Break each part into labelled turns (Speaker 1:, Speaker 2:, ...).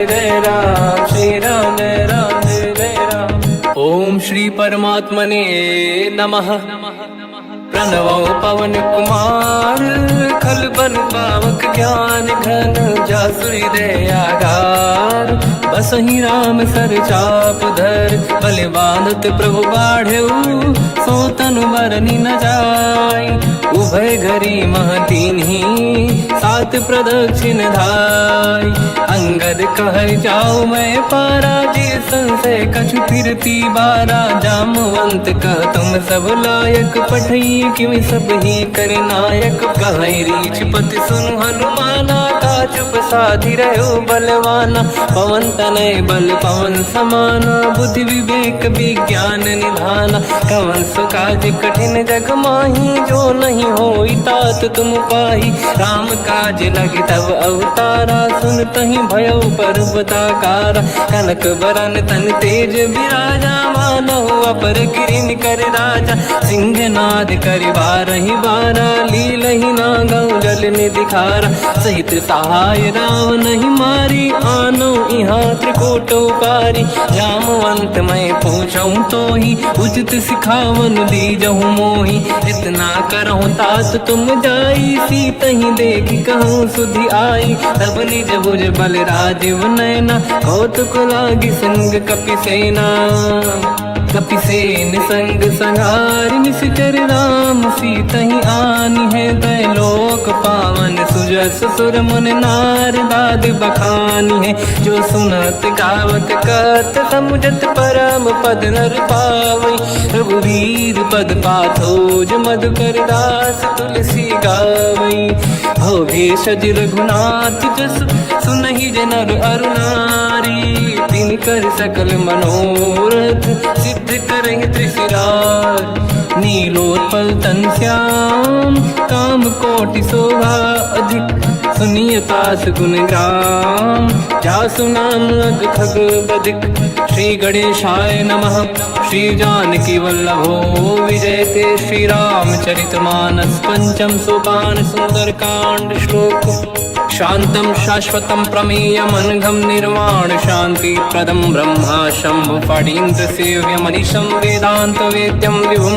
Speaker 1: जय राम श्री राम जय राम जय राम। ओम श्री परमात्मने नमः। प्रणवो पवन कुमार खल बन पावक ज्ञान घन जासुरी दयागार। बसहि राम सर चाप धर बल बांधत प्रभु बाढ़ऊ सो तनु बरनी न जाय। उभय घरी महतीन्ही सात प्रदक्षिण धाय। अंगद कह जाओ मैं पारा जी संशय कछु फिरती बारा। जामवंत कह तुम सब लायक पठई किमि सब ही कर नायक। कहीं रीछ पति सुनु हनुमाना का चुप साधि रहो बलवाना। पवन तनय बल पवन समाना बुद्धि विवेक विज्ञान निधाना। कवन सो काज कठिन जग माही जो नहीं होई तात तुम पाही। राम काज लगे तब अवतारा सुन तहि भयो पर्वताकारा। कनक बरन तन तेज विराजा मानहु अपर किरिन कर राजा। सिंहनाद कर बारहि बारा लीलहि नागौ जल निधिखारा। सहित सहाय राम नहीं मारी आनो इहाँ त्रिकोटो पारी। जामवंत मैं पूछऊँ तो ही उचित सिखावन दीजहु मोही। इतना करहु तात तुम जाई सीतहि देखि कहूँ सुधि आई। तब निज भुज बल राजीव नैना कौतुक लागी संग कपिसेना। कपिसेन संग संहारि निश्चर राम सीतहि आनी है। दैलोक पावन सुजस सुर मुन नार दाद बखानी है। जो सुनत गावत कहत समुझत परम पद नर पावै। रघुवीर पद पाथोज मधुकर दास तुलसी गावै। भव भेषज रघुनाथ जस सुनहि जनर अरु नारी। तिन कर सकल मनोरथ सिद्ध करहि त्रिशिरार। नीलोत्पल तन श्याम काम कोटि शोभा अधिक। सुनिय तास गुण ग्राम जासु नाम अग खग बदिक। श्री गणेशाय नमः। श्री जानकी वल्लभो विजयते। श्री रामचरित मानस पंचम सोपान सुंदर कांड श्लोक। शांतं शाश्वतं प्रमेयमनघं निर्वाण शांति प्रदं ब्रह्मा शंभु फणीन्द्र सेव्यमनिशं वेदांत वेद्यं विभुं।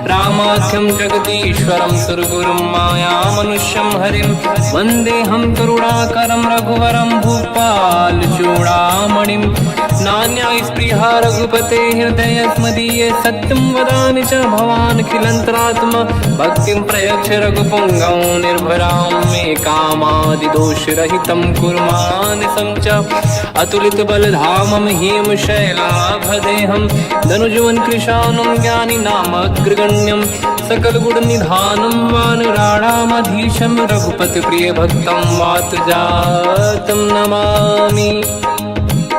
Speaker 1: रामाख्यं जगदीश्वरं सुरगुरुं मायामनुष्यं हरिं। वन्देऽहं करुणाकरं रघुवरं भूपाल चूडामणिं। नान्यास्पृहा रघुपते हृदयस्मदीये सत्यं वदामि च भवान् खिलन्तरात्मा। भक्तिं प्रयच्छ रघुपुङ्गं निर्भरां मे कामादिदोषरहितं कुर्मानसं च। अतुलित बलधामं हेम शैलाभदेहं धनुजवन कृशानं ज्ञानी नामग्रगण्यं। सकल गुण निधानं वानराणामधीशं। रघुपति प्रिय भक्तं वातजातं नमामि।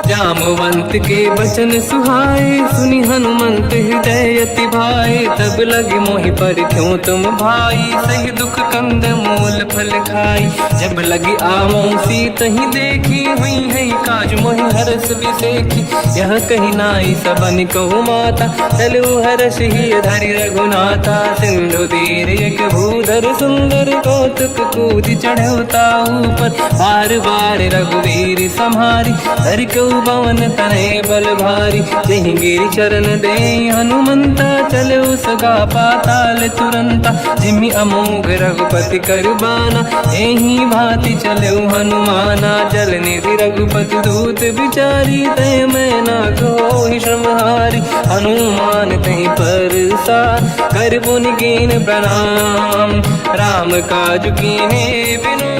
Speaker 1: जामवंत के बचन सुहाए सुनि हनुमंत हृदय अति भाए। तब लगे मोहि पर क्यों तुम भाई सही दुख कंद मूल फल खाई। जब लगी आमों सीतहि देखी हुई है काज मोहि हरस बिसेखी। यह कही नाई सबन कहु माता चलु हरस ही धरि रघुनाथा। सिंधु तीर एक भूधर सुंदर कौतुक कूद चढ़ौता ऊपर। बार बार रघुवीर सम्हारी धरि कऊ पवन तनय बल भारी। जहि गिरि चरण दे हनुमंता चलो सगा पाताल तुरंता। जिमि अमोघ रघुपति कर बाना एहि भांति चलो हनुमाना। जल निधि रघुपति दूत बिचारी तय मैं ना कोहि श्रमहारी। हनुमान तहि परसा कर पुनि कीन प्रणाम। राम काज कीन्हे बिनु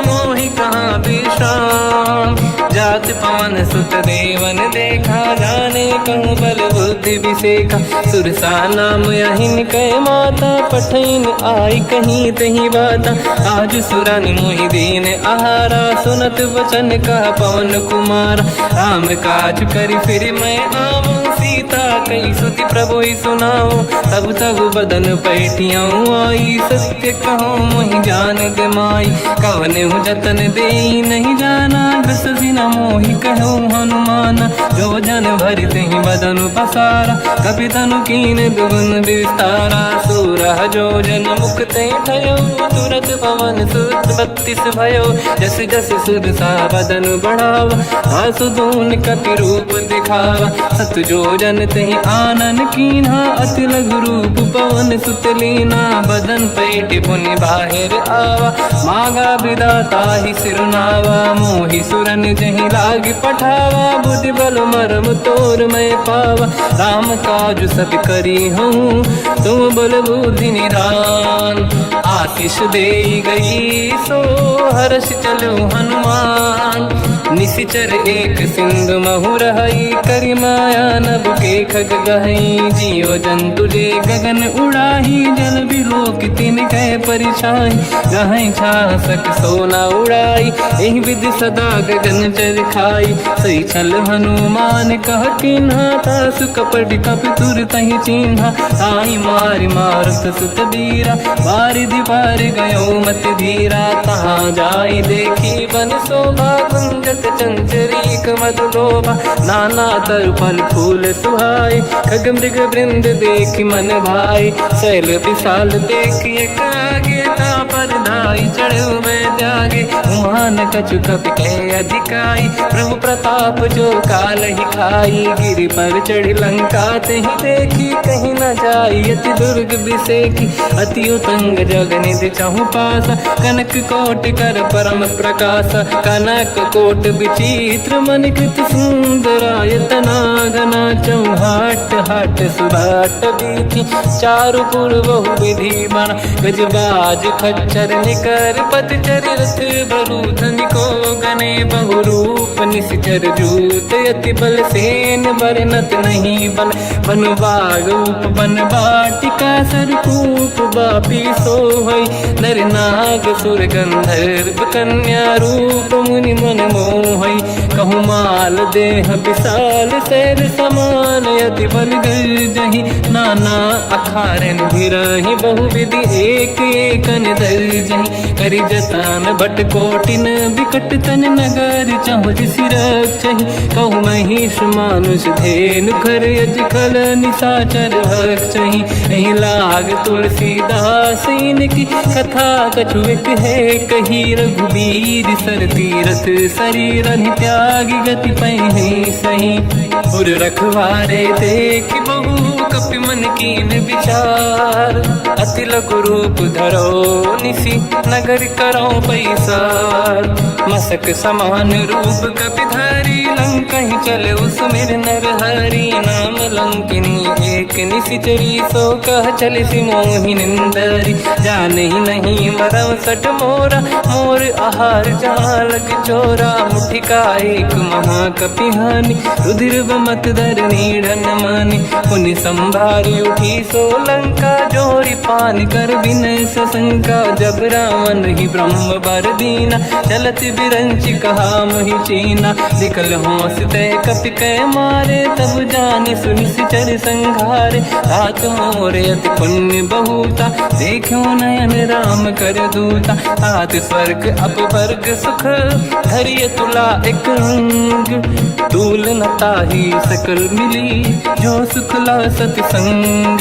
Speaker 1: मोहि कहाँ विश्राम। जात पवन सुत देवन देखा जाने कहूँ बल बुद्धि विसेखा। सुरसा नाम यहिन कै माता पठैन आई कहीं तही बाता। आज सुरन मोहि दीन आहारा सुनत वचन कह पवन कुमार। राम काज करि फिर मैं आवूं सीता कई सुति प्रभु सुनाओ। तब तब बदन पैठियाँ आई सत्य कहो मोहि जान दे माई। कवन जतन दे नहीं जाना बस सिना मोहि कहो हनुमान। जो जन भरि तेहि बदन पसारा, कपि तनु कीन दुगुन विस्तारा। सूरह जो जन मुख ते ठयो, तुरत पवन सुत 32 भयो। जस जस सुरसा बदन बढ़ावा, आसुदून कपि रूप दिखावा। सत जो जन तेहि आनन कीन्हा, अति लघु रूप पवन सुत लीना। बदन पैठ पुनि बाहिर आवा, मागा विधाता ही सिरुनावा। मोहि सुरन जहि लाग पठावा, बुद्धि बल मरम तोर मैं पावा। राम काज सब करी हूँ, तुम बल बुद्धि निधान। आशीष दे गई सो हर्ष चलो हनुमान। निशिचर एक सिंधु महु रहई, करि माया नभ के खग गहई। जियो जंतु जे गगन उड़ाही, जल बिलोक तिन कह परिछाई। गहई छासक सोना उड़ाई, एहि विधि सदा गगन चर खाई। सही छल हनुमान कह किन्हा, तासु कपट कप तुर तहि चिन्हा। आई मारि मारुत सुत बीरा, बारिधि पार गयो मत धीरा। तहाँ जाई देखी बन शोभा, गुंजत चंचरीक मधु लोभा। नाना तरु फल फूल सुहाई, खग मृग वृंद देखि मन भाई। शैल विशाल देखि एक आगे, तापर धाई चढ़ऊ मैं त्यागे। उमान कछु कपि कह अधिकाई, प्रभु प्रताप जो काल ही खाई। गिरि पर चढ़ी लंका तेहि देखी, कहीं न जाई अति दुर्ग बिसेकी। अति उतंग जग निधि चहु पासा, कनक कोट कर परम प्रकाश। कनक कोट विचित्र मन कृत सुंदरायतना। घना चौहाट हाट सुभाट बीथी, चारु पुर बहु विधि बना। गजबाज खच्चर निकर पतचर, रथ बरु धनिको गने बहु रूप। निशिचर जूत अति बल सेन, बरनत नहीं बन। बन बाग उप बन बाटिका, सरकूप बापी सोहई। नर नाग सुर गंधर्व कन्या, रूप मुनि मन मोहई। कहु माल देह विशाल, शैल समान अति बल गर्जहि। नाना अखारन भिरहि, बहु विधि एक एकन दर्जहि। करि जतान भट कोटिन, बिकट तन नगर चहु सिर रक्षहि। कहु महिष मानुष धेनु, खर यज खल निशाचर भक्षहि। एहि लाग तुलसीदास इनकी, कथा कछु एक है कही। रघुबीर सर तीरथ शरीर त्यागी, गति पहिनी सही। उर रखवारे देख बहु, कपि मन कीन विचार। अति लघु रूप धरो निसी, नगर करो पैसार। मसक समान रूप कपि धारी, लंका ही चले उसमेर नर हरि। नाम लंकिनी एक निशिचरी, सो कह चले सि मोहि निंदरी। जान ही नहीं मरम सठ मोरा, मोर आहार जालक चोरा। मुठिका एक महाकपि हानि, रुधिर बमत धर नीड़न मानि। पुनि संभारी उठी सो लंका, जोरी पान कर विनय सशंका। जब रावण ही ब्रह्म बर दीना, चलत बिरंचि कहा मोहि चीना। निकल होश तय कपि कै मारे, तब जानि सुनि सिचर संघारे। रात मोरे अति पुण्य बहुता, देखो नयन राम कर दूता। तात स्वर्ग अपवर्ग सुख, धरिय तुला एक रंग। दूल न ताहि सकल मिली, जो सुख ला सत संग।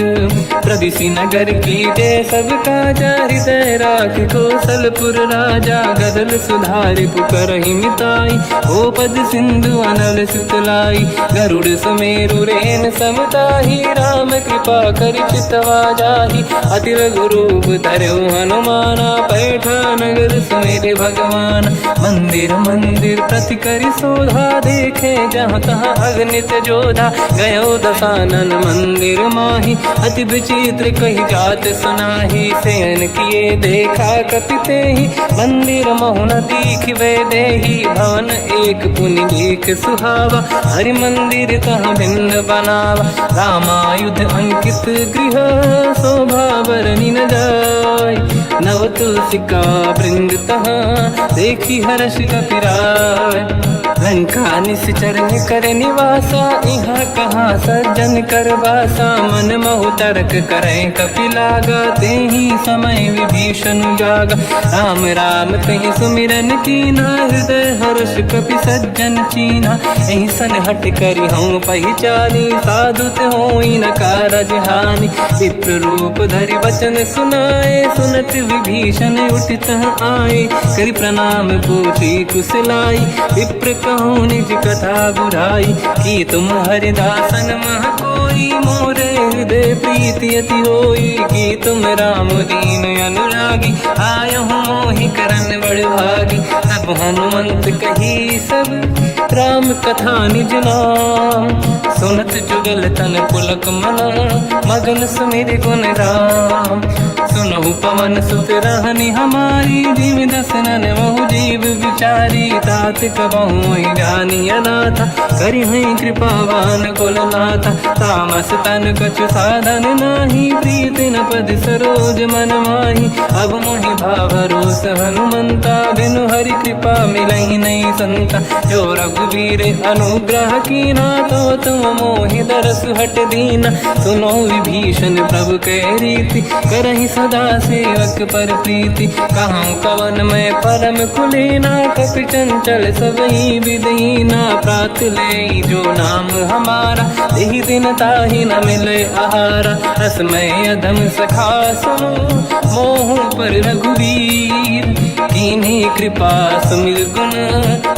Speaker 1: प्रदिशि नगर की दे सब काजा, हृदय राख कौशलपुर राजा। गदल सुधारि पुकरहि मिताई, ओ पद सिंधु अनल सुतलाई। गरुड़ सुमेरु रेन समताहि, राम कृपा करि चितवा जाहि। अति लघु रूप धरौ हनुमाना, पैठा नगर सुमेरे भगवान। मंदिर मंदिर प्रति करि शोधा, देखे जहाँ तहाँ अगणित जोधा। गयो दशानन मंदिर माहि, अति विचित्र कही जात सुनाहि। शयन किए देखा कपि तेहि, मंदिर महु न दीखिबे देहि। भवन एक पुनि देख सुहावा, हरि मंदिर तहाँ भिन्न बनावा। रामायुध अंकित गृह, शोभा बरनि न जाय। नव तुलसिका वृंद तहाँ, देखी हर्ष कपि राय। लंका निश्चर कर निवासा, यहाँ कहाँ सज्जन कर वासा। मन महु तर्क करे कपिलागा, तेहि समय विभीषण जागा। राम राम कहीं सुमिरन कीना, हृदय हर्ष कपि सज्जन चीना। एहि सन हट करि हूँ पहिचानी, साधुत होई न कारज हानि। विप्र रूप धरि वचन सुनाए, सुनत विभीषण उठित आए। करि प्रणाम पूछी कुशलाई, विप्र कहूँ निज कथा बुराई। कि तुम हरिदासन मह कोई, मोरे हृदय प्रीति अति होई। कि तुम राम दीन अनुरागी, आयहु मोहि करन बड़ भागी। तब हनुमंत कही सब राम कथा निज नाम, सुनत जुगल तन पुलक मना, मगन सुमिर गुण राम। सुनहु पवन सुत रहनि हमारी, जीव दसनन महु जीव विचारी। तात कबहु जानी अनाथा, करि हई कृपावान कुलनाथा। तामस तन कछु साधन नाही, प्रीति न पद सरोज मन माही। अब मोहि भावरोस हनुमंता, बिनु हरि कृपा मिलहि नहीं संता। जो रघुवीर अनुग्रह कीना, तो तुम मोहि दरस हट दीना। सुनो विभीषण प्रभु के रीति, करहि सदा सेवक पर प्रीति। कहूँ कवन मैं परम कुलीना, कपि चंचल सबहि विदहीना। प्रात ले जो नाम हमारा, एहि दिन ताहि न मिले आहारा। रसमय अधम सखा सुनो, मोह पर रघुवीर। कीन्ही कृपा सुमिर गुण,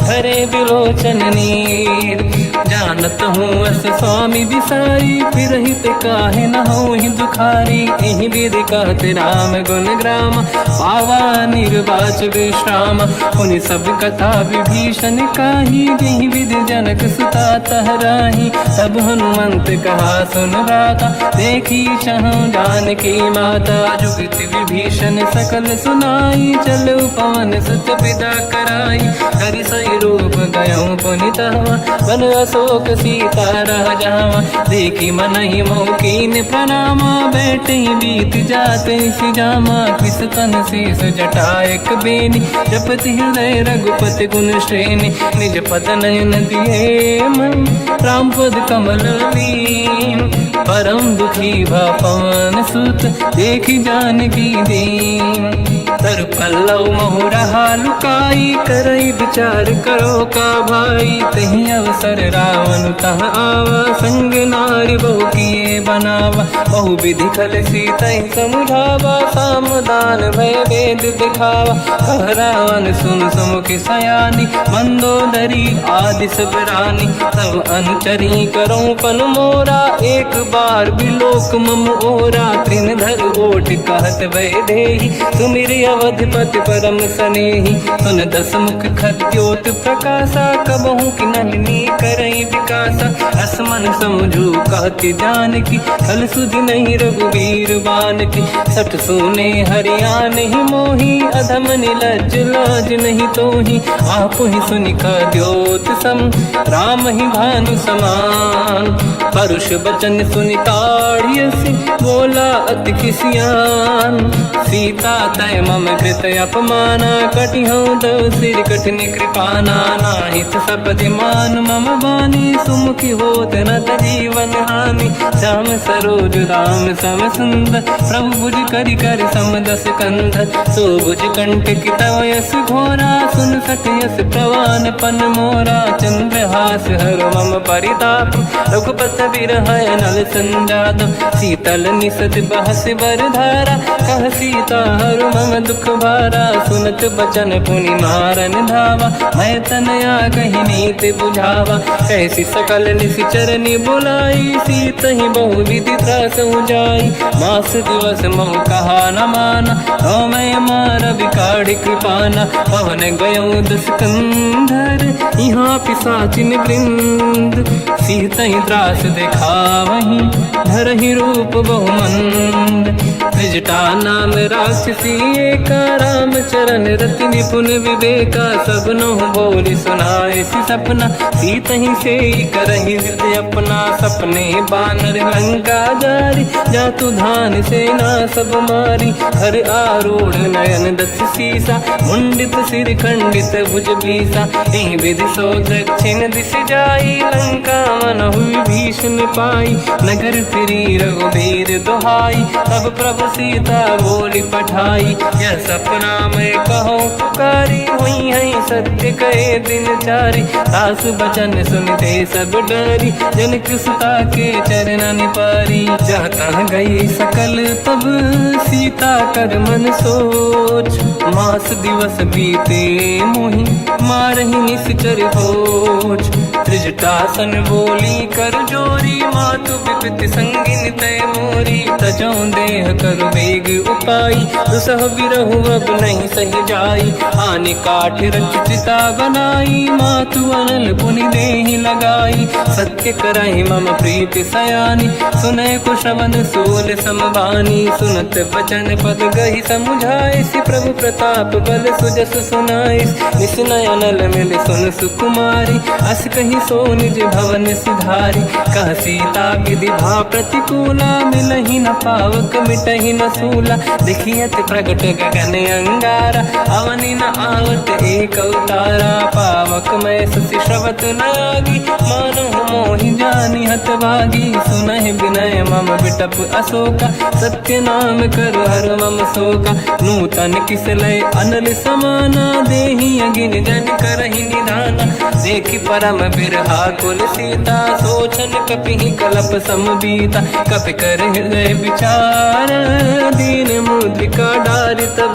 Speaker 1: हरे बिलोचन नीर। जानत हूँ अस स्वामी बिसाई, फिर हित काहे न हो ही दुखारी। एहि विधि कहते राम गुण ग्राम, पावा निर्वाच विश्राम। पुनि सब कथा विभीषण काही, जेहि विधि जनक सुता तहराही। तब हनुमंत कहा सुन राता, देखी चहु जानकी माता। जुगति विभीषण सकल सुनाई, चलु पवन सुत विदा कराई। हरि सही रूप गयऊँ पुनि तहवा, बन अशोक सीता रह जावा। देखी मनहि मोह कीन प्रणामा, बैठे बीत जाते सिजामा। किस तन शीस जटा एक बेनी, जपति हृदय रघुपति गुण श्रेणी। निज पद नयन दिए मन, राम पद कमल लीन। परम दुखी भा पवन सुत, देखी जानकी दीन। तर पल्लव महु रहा लुकाई, करई विचार करो का भाई। तहि अवसर रावण तह आवा, संग नारी बहु किए बनावा। बहु विधि खल सीतहि समुझावा, सामदान भय वेद दिखावा। कह रावण सुन सुमुखि सयानी, मंदोदरी आदि सब रानी। सब अनुचरी करो पन मोरा, एक बार बिलोक मम ओरा। तृण धर ओट कहत भय देहि, सुमिर अवधिपति परम सनेहि। सुन दस मुख खद्योत प्रकाशा, कबहु कि नलिनी करई विकासा। असमन समझू कहति जानकी, खल सुधि नहीं रघुवीर बानकी। सठ सुने हरियाण ही मोही, अधम निलज्ज लाज नहीं तोही। आप ही सुनि खद्योत सम, राम ही भानु समान। परुष बचन सुनि ताड़ियसि, बोला अति किसियान। सीता तय मम कृत अपमाना, कटिहऊँ दो सिर कठिन कृपाना। नाहित सपदि मान मम बानी, सुमुखी होत न जीवन हानि। श्याम सरोज राम सम सुंदर, प्रभु भुज करि कर सम दस कंधर। सो भुज कंठ की तव यस घोरा, सुन सठ यस प्रवान पन मोरा। चंद्रहास हर मम परिताप, रघुपत बिरहय नल संजात। शीतल निसत बहस बर धारा, कह सीता हर मम दुख भारा। सुनत बचन पुनि मारन धावा, मैं तनया कही नीति बुझावा। कैसी सकल निशिचरनि बुलाई, सीतहि बहु विधि त्रासहु जाई। मास दिवस महु कहा न माना, तो मैं मार बिकाढ़ी कृपाना। पवन गयऊँ दस कंधर, यहाँ पिशाचिन वृंद। सीतहि त्रास दिखावहीं, धरहि रूप बहुमंद। त्रिजटा नाम राक्षसी एका, राम चरण रति निपुण विवेका, सबनो बोली सुनाए सी सपना, सीत ही से करहि हृदय अपना, सपने बानर लंका जारी, जातु धान सेना सब मारी, हर आरूढ़ नयन दस सीसा, मुंडित सिर खंडित भुज बीसा, एहि विधि सो दक्षिण दिश जाई, लंका मन हुई भीषण पाई, नगर फिरी रघुबीर दुहाई, तब प्रभु सीता बोली पठाई, यह सपना मैं कहो पुकारी, हुई है सत्य कहे दिन चारी, सास बचन सुनते सब डरी, जनक सुता के चरण पारी, जाता गई सकल तब सीता कर मन सोच, मास दिवस बीते मोहि मारहि निश्चर होच, त्रिजटासन बोली कर जोरी, मातु विपति संगिन तय मोरी, तजौ देह कर वेग उपाई, दुसह बिरहु अब नहीं सही जाई, आने काठ रचिता बनाई, मातु अनल पुनि देहि लगाई, सत्य करहि मम प्रीति सयानी, सुनय को श्रवण सोल समबानी, सुनत बचन पद गहि समुझाए, सि प्रभु प्रताप बल सुजस सुनाई, निसनय अनल मिल सुन सुकुमारी, अस कहि सो निज भवन सिधारी, कह सीता विधि भा प्रतिकूला, मिलहि न पावक मिटहि न सूला, देखियत प्रगट गगन अंगारा, अवनि न आवत एक अवतारा, पावक मैं ससि श्रवत न आगी, मानो मोहि जानि हतभागी, सुनहि विनय मम विटप अशोका, सत्य नाम कर हर मम शोका, नूतन किसलय अनल समाना, देहि अगिन जन करहि निधाना, देखि परम बिरहा कुल सीता, सोचन कपिहि कलप समबीता, कपि कर हृदय विचार, दीन मुद्रिका डारि तब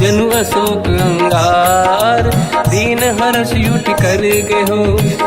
Speaker 1: जनु अशोक अंगार, दीन हर्ष युट कर गयो,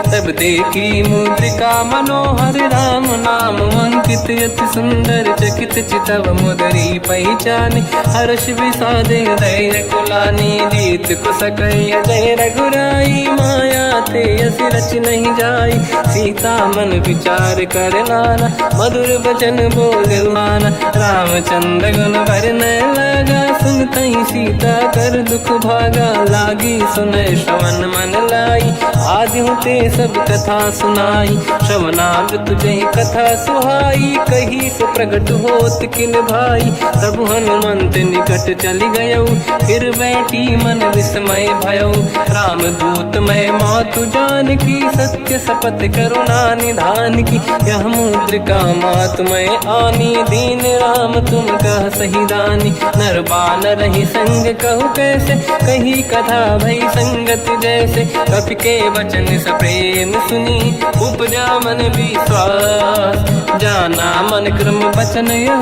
Speaker 1: तब देखी मुद्रिका मनोहर, राम नाम अंकित अति सुंदर, चकित चितव मुदरी पहचान, हर्ष विषादे धैर्य कुलानी, जीत को सकय जय रघुराई, माया ते असि रच नहीं जाई, सीता मन विचार कर नाना, मधुर बचन बोले माना, रामचंद्र गुण भरने लगा, सुनते ही सीता कर दुख भागा, लागी सुनय श्रवण मन लाई, आदि होते सब कथा सुनाई, श्रवणाग तुझे कथा सुहाई, कही से प्रगट होत किन भाई, तब हनुमंत निकट चली गयो, फिर बैठी मन विस्मय भयो, राम दूत मैं मातु जान की, सत्य शपथ करुणा निधान की, यह मुद्रिका मातु मैं आनी, दीन राम तुम कह सही दानी, नर बानर ही संग कहु कैसे, कही कथा भई संगत जैसे, कपि के वचन सप्रेम सुनी, उपजा मन विश्वास, जाना मन क्रम वचन यह,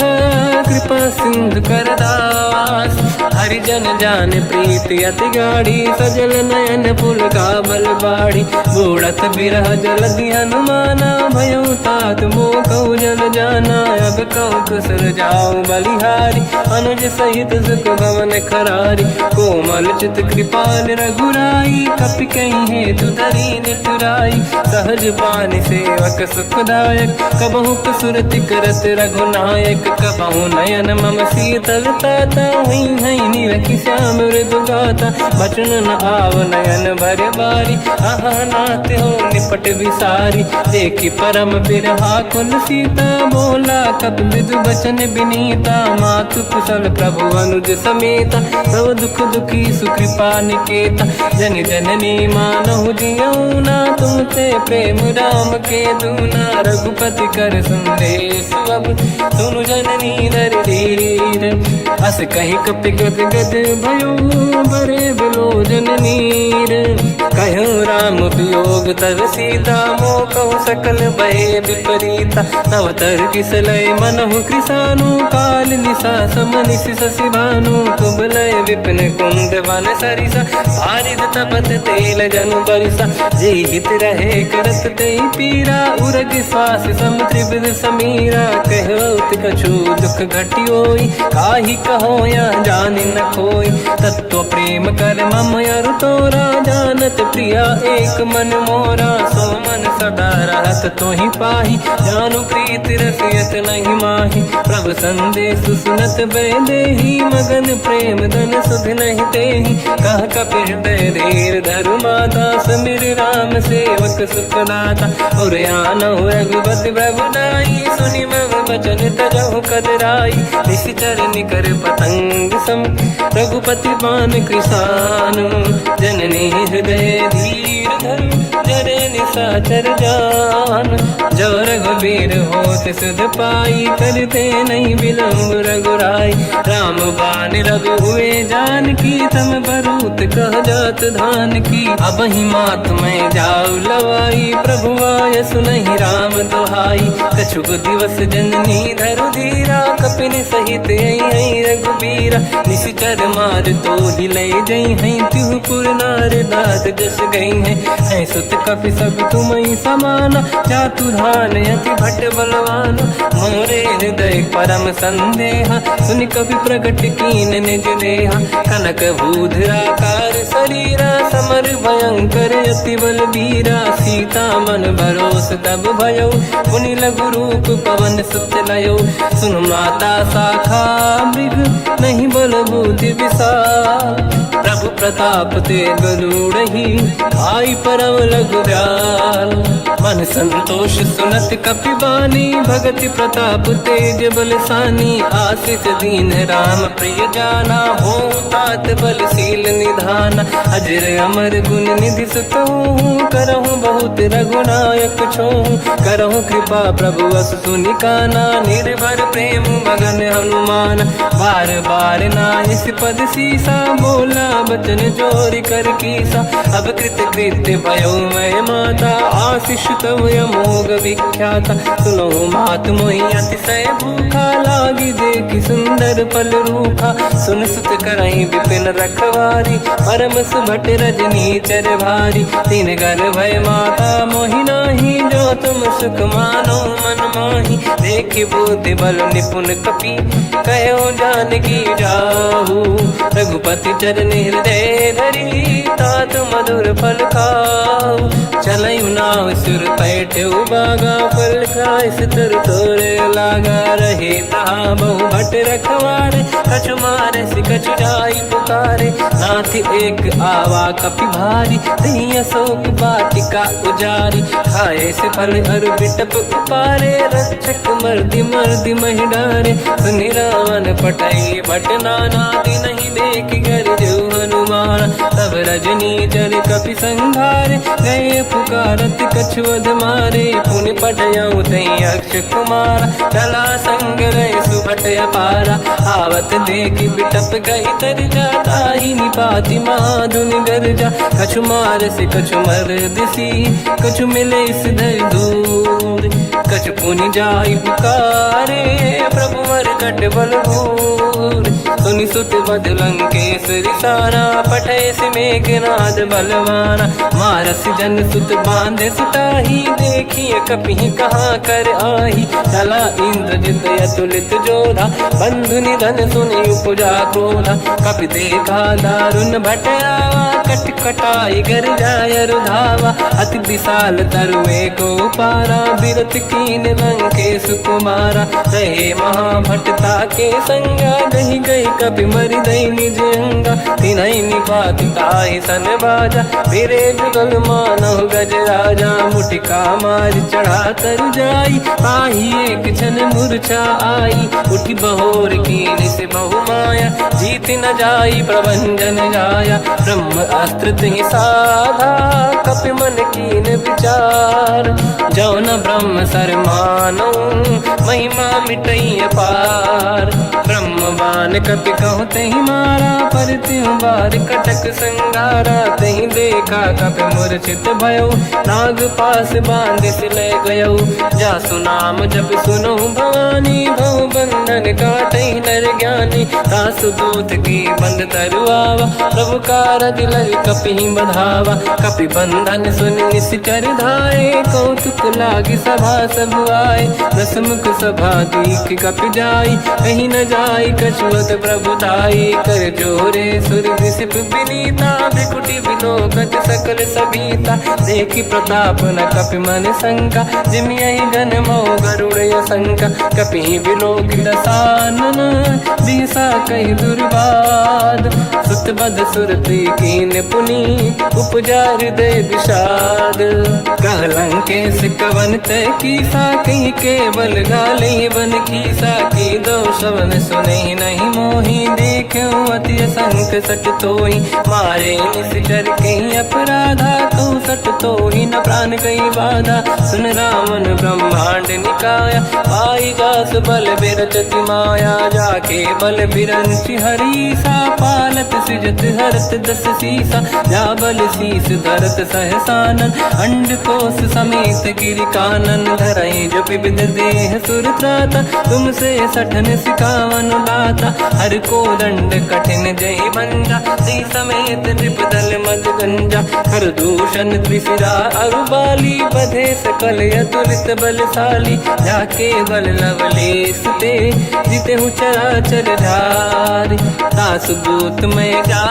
Speaker 1: कृपा सिंधु कर दास, हरिजन जान प्रीति अति गाढ़ी, सजल नयन पुल का बल बाढ़ी, बूढ़त बिरह जलधि हनुमाना, भयो तात मोह कहु जल जाना, अब कहु कुशल जाओ बलिहारी, अनुज सहित सुख भवन खरारी, कोमल चित कृपाल रघुराई, कपि कहीं हेतु धरी निठुराई, सहज पानि सेवक सुखदायक, कबहु कसुरति करत रघुनायक, कबहु नयन मम शीतल ताता, हुई है निरखि श्याम मृदु गाता, बचन न आव नयन भर बारी, आहा नाथ हो निपट विसारी, देखि परम बिरहा कुल सीता, बोला कपि मृदु बचन विनीता, मातु कुशल प्रभु अनुज समेता, सब दुख दुखी सुकृपा निकेता, जन जननी मानहु जियौना, तुम ते प्रेम राम के दूना, रघुपति कर संदेश अब सुनु जननी दर धीर, अस कहि कपि गद गद भयो, बरे बिलोचन नीर, कहु राम वियोग तब सीता, मोह कहु सकल भय विपरीता, तव तर किसलय मनहु कृसानु, काल निशा समनिश शशि भानु, कुबलय विपिन कुंद वन सरिसा, बारिद तपत तेल जनु बरिसा, जे हित रहे करत ते पीरा, उरग श्वास सम त्रिविध समीरा, कहत कछु दुख घटी होई, काहि कहो या जानि न खोई, तत्व प्रेम कर मम अरु तोरा, जानत प्रिया एक मन मोरा, सो मन सदा रहत जात तो ही पाही, जानु प्रीत रसियत नहीं माही। प्रभु संदेश सुनत बैदेही, मगन प्रेम धन सुध नहीं तेहि। कह कपि हृदय धीर धरु माता, समीर राम सेवक सुखदाता। और आनहु रघुपति प्रभु नाई, सुनि मम वचन तजहु कदराई। निश्चर निकर पतंग सम, रघुपति बान कृसानु। जननी हृदय धीर धरु, जरे निशाचर जान। जो रघुबीर होत सुध पाई, करते नहीं विलम्ब रघुराई। राम बान रघु हुए जानकी, तम बरूत कह जात धान की। अब ही मात में जाऊ लवाई, प्रभु आय सुनहि राम दोहाई। कछुक दिवस जननी धरु धीरा, कपिन सहित आई रघुबीरा। निश्चर मार तो ही ले जई हैं, तिहु पुर नार दात जस गई हैं। सुत कपि सब तुमहि समाना, जातु धान अति भट बलवान। मोरे हृदय परम संदेहा, सुनि कपि प्रगट कीन निज देहा। कनक भूधराकार शरीरा, समर भयंकर अति बलबीरा। सीता मन भरोस तब भयो, पुनि लघु रूप पवन सुत लयो। सुन माता शाखा मृग, नहीं बल बुद्धि विशाल। प्रभु प्रताप ते गरुड़हि, आई परम लघुव्याल। मन संतोष सुनत कपि बानी, भगति प्रताप तेज बलसानी। आशीष दीन राम प्रिय जाना, हो तात बलशील निधाना। अजर अमर गुण निधि सुतहु, करहु बहुत रघुनायक छोहु। करहु कृपा प्रभु अस सुनि काना, निर्भर प्रेम मगन हनुमान। बार बार नाहिस पद सीसा, बोला बचन जोरि कर कीसा। अब कृत कृत्य भयो मैं माता, आशीष तव अमोघ विख्याता। सुनो मात मोहि अतिशय भूखा, लागी देखि सुंदर फल रूखा। सुन सुत करहि विपिन रखवारी, परम सुभट रजनी चर भारी। तीन घर भय माता मोहि नाही, जो तुम सुख मानो मन माही। देखि बुद्धि बल निपुण कपि, कहो जानकी जाहू। रघुपति चरण हृदय धरी, तात मधुर फल खाऊ। चलयु नाव सुर पैठ्यउ बागा, फल खाय सितर तोरे लागा। रहे तहाँ बहु भट रखवारे, कछु मारे सि कछु जाई पुकारे। नाथ एक आवा कपि भारी, दही अशोक वाटिका उजारी। खाए से फल अरु बिटप उपारे, रक्षक मर्दि मर्दि महि डारे। सुनि रावण पटई भट नाना, नहीं देख कर जो हनुमान। तब रजनी चर कपि संघारे, गए पुकारत कछु अध मारे। पुनि पटयउ तई अक्ष कुमारा, चला संग रहे सुभट अपारा। आवत देखि बिटप गई तर जाता, ही निपाति माधुनि गरजा। कछु मार से कछु मर दिसी, कछु मिले इस धर दूर। कछु पुनि जाई पुकारे, प्रभु मरकट बलभूर। सुनि सुत बद लंकेश रिसाना, पठय सि मेघनाद बलवाना। मारस जन सुत बांधे सुताही, देखिए कपि कहाँ कर आही। चला इंद्रजित अतुलित जोधा, बंधु निधन सुनि उपजा क्रोधा। कपि देखा दारुण भट आवा, कट कटाई गर जाय रुधावा। अति विशाल तरुए को पारा, बिरत कीन लंकेश कुमारा। रहे महाभटता के संगा, गही गई कपि मरि दई निज अंगा। तिन्हि निपाति ताहि सन बाजा, फिरे जुगल मानव गज राजा। मुटिका मार चढ़ा तर जाई, पाही एक क्षण मूर्छा आई। उठी बहोर कीन से बहु माया, जीत न जाई प्रभंजन जाया। ब्रह्म अस्त्र तिहि साधा, कपि मन कीन विचार। जो न ब्रह्म सर मानो, महिमा मिटई अपार। ब्रह्म बान कपि कहु तहि मारा, पर तिहु बार कटक संगारा। तहि देखा कपि मूर्छित भयो, नाग पास बांध सिले गयो। जासु नाम जप सुनो भवानी, भव बंधन काटहि नर ज्ञानी। दासु दूत की बंद तरुआवा, प्रभु कारज लय कपि बधावा। कपि बंधन सुनि निश्चर धाये, कौतुक लागी सभा सब आए। दसमुख सभा दीख कपि जाई, कहीं न जाई कछुअत प्रभु ताई। कर जोरे सुर दिसिप विनीता, बिकुटी बिलोकत सकल सबीता। देखि प्रताप न कपि मन शंका जिम यही जन्मो गरुड़ शंका कपि विलोक दसानन दिशा कही दुर्बाद सुत बद सुरति कीन पुनी उपजा हृदय विषाद कहलंके सिकवन तय कीसा कहीं केवल गाली बन कीसा की दो शवन सुने नहीं मोही देखे अति संक सट तोही मारे निश्चर कहीं अपराधा तो सट तोही न प्राण कहीं बाधा सुन रावण ब्रह्मांड निकाया पाई जास बल बिरचति माया जाके बल बिरंचि हरीसा पालत सिजत हरत दस सीसा जा बल शीस धरत सहसानन अंड कोस समेत गिरि कानन धरई जो विविध देह सुर त्राता तुमसे सठन सिखावन दाता हर को दंड कठिन जय बंजा सी समेत नृपदल मद गंजा हर दूषण त्रिशिरा अरुबाली बधे सकल यतुलित बलशाली जाके बल लवलेस ते जिते हूँ चराचर धारी तासु दूत में जा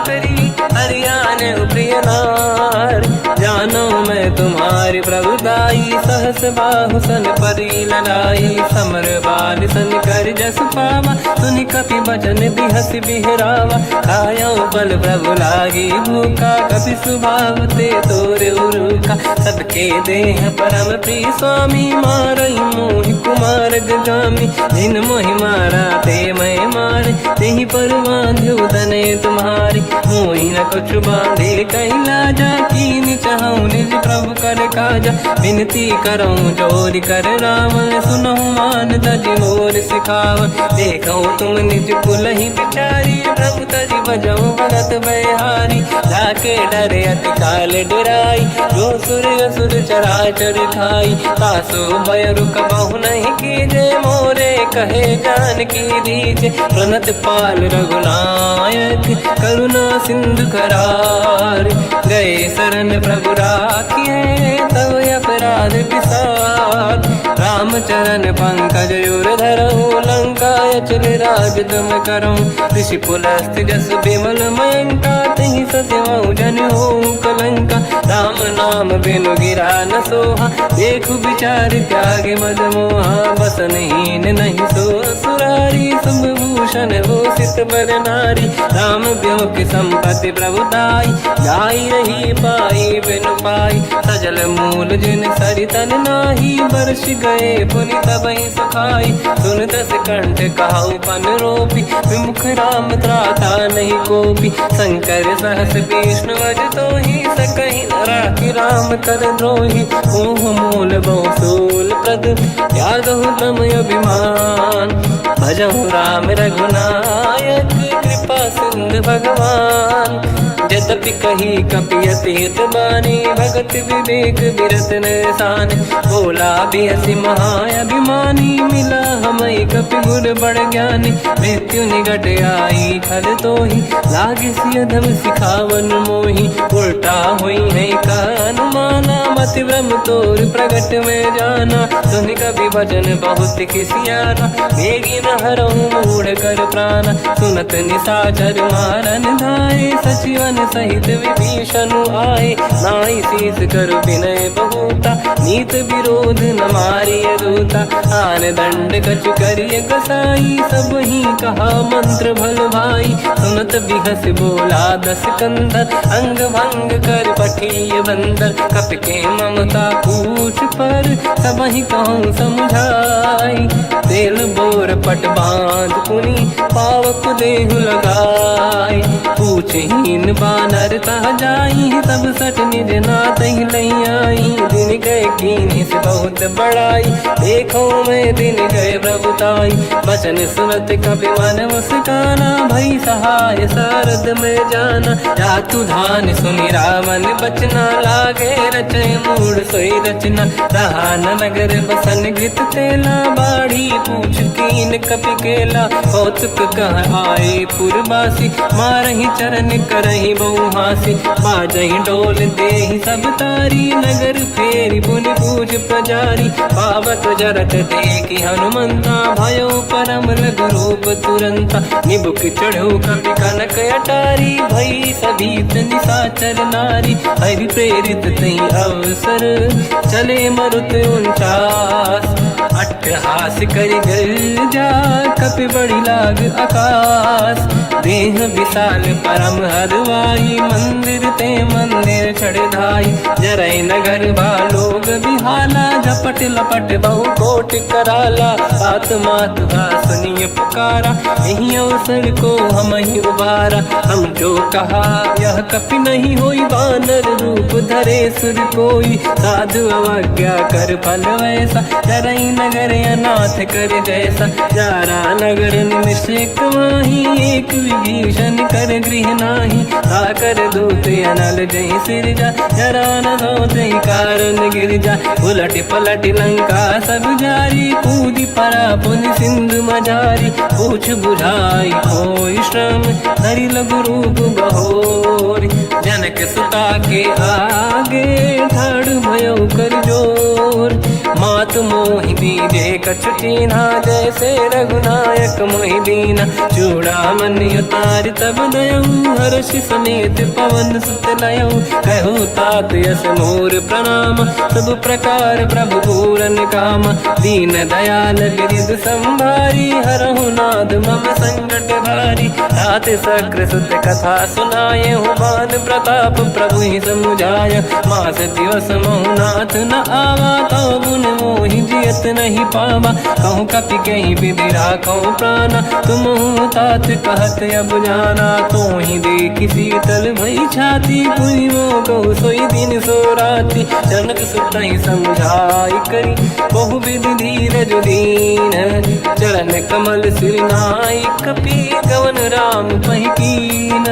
Speaker 1: करी हरियाने प्रिय नार जानो मैं तुम्हारी प्रभुताई सहस बाहु सन परी लड़ाई समर बाल सन कर जस पावा सुनि कपि भजन बिहस बिहरावा खायो बल प्रभु लागी भूखा कपि स्वभाव ते तोरे उरुखा सबके देह परम प्रिय स्वामी मारई मोहि कुमार गगामी जिन मोहि मारा ते मैं मारे तेहि पर बांधु दने तुम्हारी मोहि न कुछ बांधे कैला जा कीन चाहूं निज प्रभु कर काजा विनती करूं जोर कर रावण सुनो मान तज मोर सिखावन देखो तुम निज कुल ही बिचारी प्रभु तज बजाओ भगत बहारी जाके डरे अति काल डराई जो सुर असुर चराचर खाई तासो भय रुक बहु नहीं कीजे मोरे कहे जान की दीजे प्रणत पाल रघुनायक करुणा सिंधु करार गए शरण प्रभु राखिए तव अपराध विसार रामचरण पंकज युर धरहु लंका चल राज तुम करो ऋषि पुलस्त जस विमल मयंका तिहि सस्यमु जन हो कलंका राम नाम बिनु गिरा न सोहा देखु विचार त्याग मद मोहा बसनहीन नहीं सो सुरारी शुभभूषण हो सित बर नारी राम ब्योह की संपत्ति प्रभुताई जाई रही पाई बिनु पाई सजल मूल जिन सरितन नाही बरस गए पुनि तबहि सुखाई सुन दस कंठ कहाऊ पन रोपी विमुख राम त्राता नहीं कोपी शंकर सहस विष्णु अज तो ही सकहि न राखि राम कर द्रोही मोह मूल बहुसूल प्रद त्यागहु तम अभिमान भजहु राम रघुनायक कृपा सिंधु भगवान यद्यपि कही कपियति हित बानी भगत विवेक विरत निशान बोला बिहसी महाअभिमानी मिला हमें कपि गुर बड़ ज्ञानी मृत्यु निकट आई खल तो ही लागे सियधम सिखावन मोही उल्टा हुई है का अनुमाना मति ब्रह्म तोर प्रगट में जाना सुन कभी भजन बहुत किसियाना बेगी न हरहु मूढ़ कर प्राण सुनत निशाचर मारन धाये सचिवन सहित विभीषण आए नाई शीस कर विनय बहुता नीत विरोध न मारिय दूता आन दंड कछ करिय कसाई सब ही कहा मंत्र भल भाई सुनत बिहस बोला दस कंधर अंग भंग कर पठिय बंदर कप के ममता पूछ पर सब ही कहूँ समझाई तेल बोर पट बांध पुनी पावक देहु लगाई पूछहीन बानर तह जाई तब सट निज नाथ ही लई आई दिन गए कीनी से बहुत बड़ाई देखो मैं दिन गए प्रभुताई बचन सुनत कपि मन मुस्काना भई सहाय सारद में जाना जातु धान सुनि रावण बचना लागे रचय मूड सोई रचना रहा न नगर बसन घृत तेला बाढ़ी पूछ कीन कपि केला, कौतुक कह आए पुरबासी, मारही चरण करही बहु हासी, बाजही डोल देहि सब तारी, नगर फेरी पुन पूज प्रजारी, पावत जरत देखी हनुमंता, भयो परम लघु रूप तुरंता, निबुक चढ़ो कपि कनक अटारी, भई सभीत निशाचर नारी, हरि प्रेरित तई अवसर, चले मरुत 49, अट्टहास करि गर्जा, कपि बड़ी लाग आकाश, देह विशाल परम हरवाई, मंदिर ते मंदिर चढ़ धाई, जरै नगर बालोग बिहाला, झपट लपट बहु कोट कराला, आत्मात सुनिय पुकारा, यही अवसर को हम ही उबारा, हम जो कहा यह कपि नहीं होई, वानर रूप धरे सुर कोई, साधु अवज्ञा कर फल वैसा, जरई नगर अनाथ कर जैसा, जारा नगर निमिषेक माही, एक विभीषण कर गृह नाही, आकर दूत अनल जय सिरजा, जरा न सोते कारण गिरजा, उलट पलट लंका सब जारी, कूदी परा पुन सिंधु मजारी, पूछ बुझाई कोई श्रम, धरि लघु रूप बहोरी, जनक सुता के आगे ठाड़ भयो कर जोर, मात मोहि दीजे कछु कीन्हा, जैसे रघुनायक मोहि दीना, चूड़ामणि उतारि तब दयऊ, हर्ष समेत पवन सुत लयऊ, कहु तात यस मोर प्रणाम, सब प्रकार प्रभु पूरन काम, दीन दयाल गिरिध संभारी, हरहु नाद मम संकट भारी, तात सक्र सुत कथा सुनाए, बान प्रताप प्रभु ही समुझाय, मास दिवस महु नाथ न आवा, तौ गुण मोहि जियत नहीं पावा, कहूँ कपि कहीं विधि राखो प्राणा, तुम तात कहत अब जाना, तो ही देखी शीतल भई छाती, पुनि मोह कहु सोई दिन सो राति, जनक सुत ही समझाई करी, बहु विधि धीरज दीन, चरण कमल सिर नाई, कपि गवन राम पहि कीन,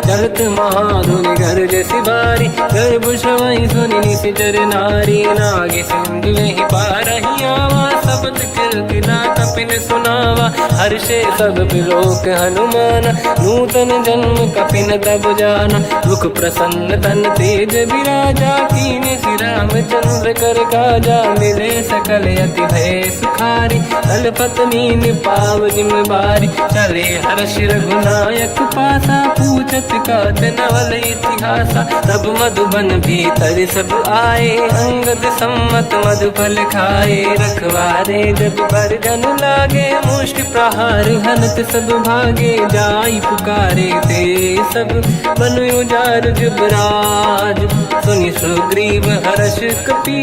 Speaker 1: चलत महाधुनि घर जैसी बारी, गर्भ श्रवहि सुनि निशिचर नारी, नागे सिंधु ही पारही आवा, शब्द कीर्तिना कपिन सुनावा, हर्षे सब बिलोक हनुमान, नूतन जन्म कपिन तब जाना, मुख प्रसन्न तन तेज विराजा, कीने श्री रामचंद्र कर काजा, मिले सकल अति भय सुखारी, तलपत मीन पाव जिम बारी, चले हर्ष रघुनायक पासा, पूछत कात नवल इतिहासा, तब मधुबन भीतर सब आए, अंगद सम्मत मधु फल खाए, रखवारे जब पर जन लागे, मुष्टि प्रहार हनत सब भागे, जाई पुकारे ते सब बन उजार जुबराज, सुनि सुग्रीव हर्ष कपि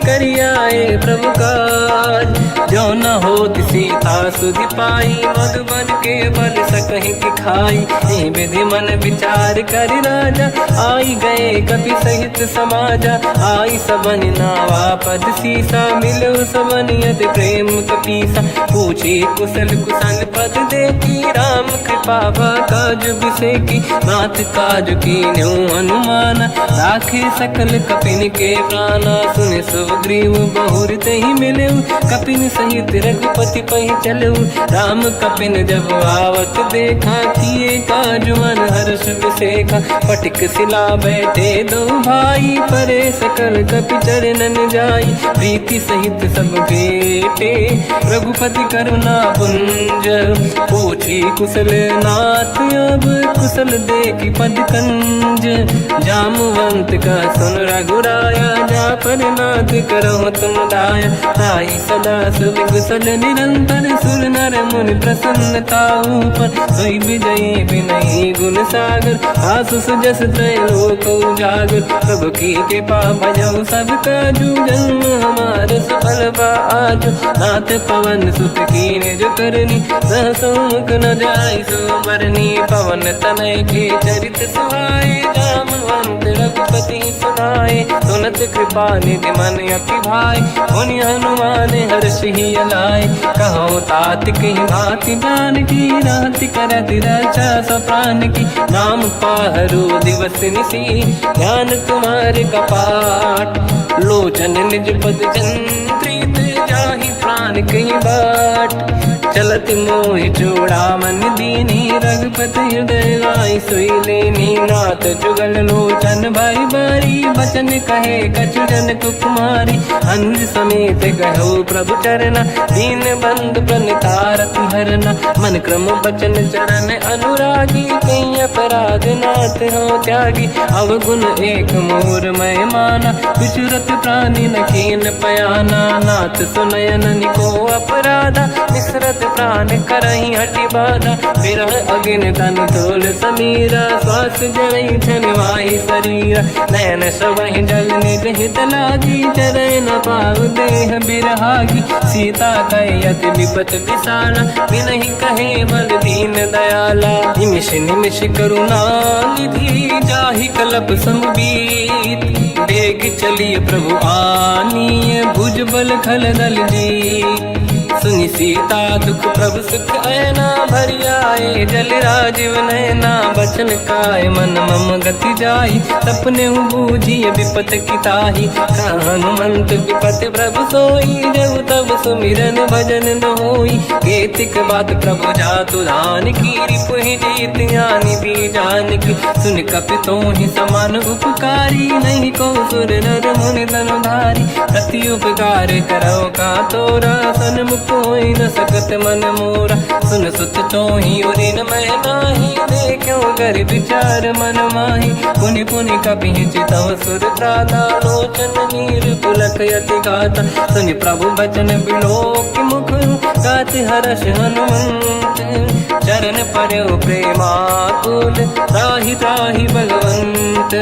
Speaker 1: करियाए प्रभु काज, जो न होत सीता सुधि पाई, मधुबन के बल सकहि कि खाई, ए विधि मन विचार कर राजा, आई गए कपि सहित समाजा, आई सबन नावा पद सीसा, मिलो सबन यदि प्रेम कपीसा, पूछे कुशल कुशल पद देखी, राम कृपा काज बिसेकी, नाथ काज कीन्हु हनुमान, राखे सकल कपिन के प्राणा, सुनि सुग्रीव बहुर तहि मिलऊ, कपिन सहित रघुपति पहि चलऊ, राम कपिन जब आवत देखा, किए काज मन हर्ष बिसेखा, फटिक सिला बैठे दो भाई, परे सकल कपि चरणन जाई, प्रीति सहित सब बेटे, रघुपति करुणा पुंज, पूछी कुशल नाथ अब कुशल देखी पद कंज, जामवंत का सुन रघुराया, जा पर नाथ करहु तुम दाया, ताई सदा सुख कुशल निरंतर, सुर नर मुनि प्रसन्नता ऊपर, सोई विजयी विनयी गुण सागर, आसु सुजस त्रैलोक उजागर, प्रभु की कृपा भजऊ सब काजू, जन्म हमार सफल बा आजु, नाथ पवन सुत कीन्ह जो करनी, सहसो मुख न जाय सो मरनी, पवन तनय के चरित सुहाए, जामवंत रघुपति सुनाए, सुनत कृपा निधि मन अति भाई, मुनि हनुमान हर्षि अलाए, कहो तात कहि भांति जानकी, राति करत रक्षा सप्रान की, नाम पाहरो दिवस निसी, ध्यान तुम्हारे कपाट, लोचन निज पद चंद्रित जाहि प्राण कहीं बाट चलत मोहि चूड़ामन दीनी रघुपति हृदय लाई सोई लेनी नाथ जुगल लोचन भाई बारी बचन कहे कछु जन कुमारी अंध समेत गहो प्रभु चरना दीन बंधु प्रणतारति हरना मन क्रम बचन चरण अनुरागी कहीं अपराध नाथ हो त्यागी अवगुण एक मोर मैं माना विचुरत प्राणी न कीन पयाना नाथ सुनयन निको अपराधा मिश्रत प्राण करही हटि बाधा विरह अगिन तन तोल समीरा श्वास जरई छनवाही शरीरा नयन सबहि जल निज हित लागी चरय न पाव देह बिरहागी सीता कहे अति विपत विसाला बिनहि कहे बल दीन दयाला निमिष निमिष करुणा निधि जाहि कलप संबीत बेग चलिए प्रभु आनीय भुज बल खल दल जी सुनि सीता दुख प्रभु सुख ऐना भरि आए जल राजीव नैना बचन काय मन मम गति जाई सपने बूझी विपत किताही हनुमंत विपत प्रभु सोई जब तब सुमिरन भजन न होई केतिक बात प्रभु जातु धान की रिपुहि जीत ज्ञानी भी जान की सुन कपितों ही समान उपकारी नहीं को सुर नर मुनि धनुधारी प्रति उपकार करो का तोरा सन्मुख होई न सकत मन मोरा सुन सुत चोही उरिन मैं नाही देखो कर विचार मन माही पुनि पुनि कपि चितव सुर त्राता लोचन नीर पुलक यति गाता सुनि प्रभु बचन बिलोक मुख गात हर्ष हनुमंत चरण पर्यो प्रेमाकुल त्राहि त्राहि भगवंत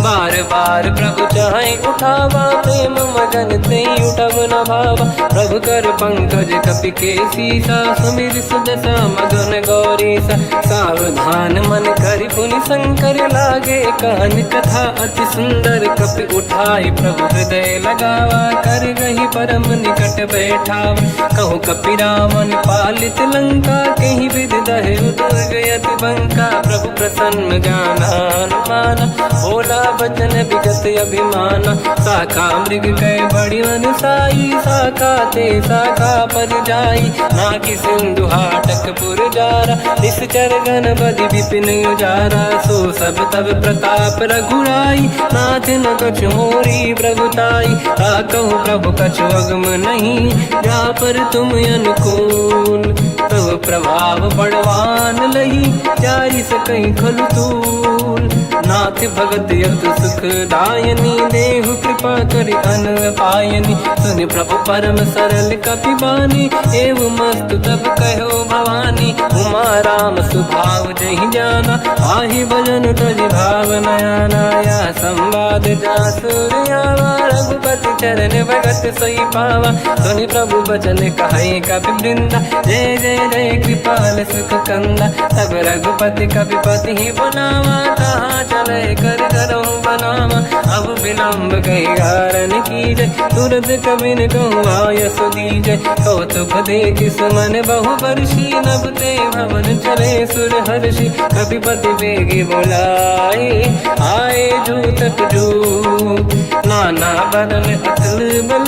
Speaker 1: बार बार प्रभु चाहे उठावा प्रेम मगन ते उठब न भावा प्रभु कर पंकज कपि के सीसा सुमिर सुदशा मगन गौरीसा सावधान मन करि पुनि शंकर लागे कान कथा अति सुंदर कपि उठाई प्रभु हृदय लगावा कर गही परम निकट बैठावा कहु कपि रामन पालित लंका कहीं विद दहे दुर्ग यति बंका प्रभु प्रसन्न जाना हनुमाना बोला बचन विगत अभिमाना शाखा मृग कह बड़ी मन साई शाखा ते शाखा पर जाई नाकि सिंधु हाटक पुर जारा निश्चर गण बदि विपिन उजारा सो सब तब प्रताप रघुराई नाथ न कछु मोरी प्रभुताई कहूँ प्रभु कछु अगम नहीं जा पर तुम अनुकूल प्रभु प्रभाव बड़वान लही जारी सकई खलु तूल नाथ भगत यत सुख दायनी देहु कृपा करि अन पायनी सुनि प्रभु परम सरल कपि बानी एव मस्तु तब कहो भवानी उमा राम सुभाव जहि जाना आहि भजन तज भाव नयाना या संवाद जासुर आवा रघुपति चरण भगत सोई पावा सुनि प्रभु बचन कहे कपि वृंदा जय जय जय कृपाल सुख कंदा तब रघुपति कपिपति ही बनावा कहाँ चले कर करो बनावा अब विलम्ब कही कारण कीजय तुरंत कबिन कहूँ आयस दीजय कौतुक देख सुमन बहु वर्षी नभ ते भवन चले सुर हर्षि कपिपति बेगी बुलाए आए जूतक जूत नाना बदल अतल बल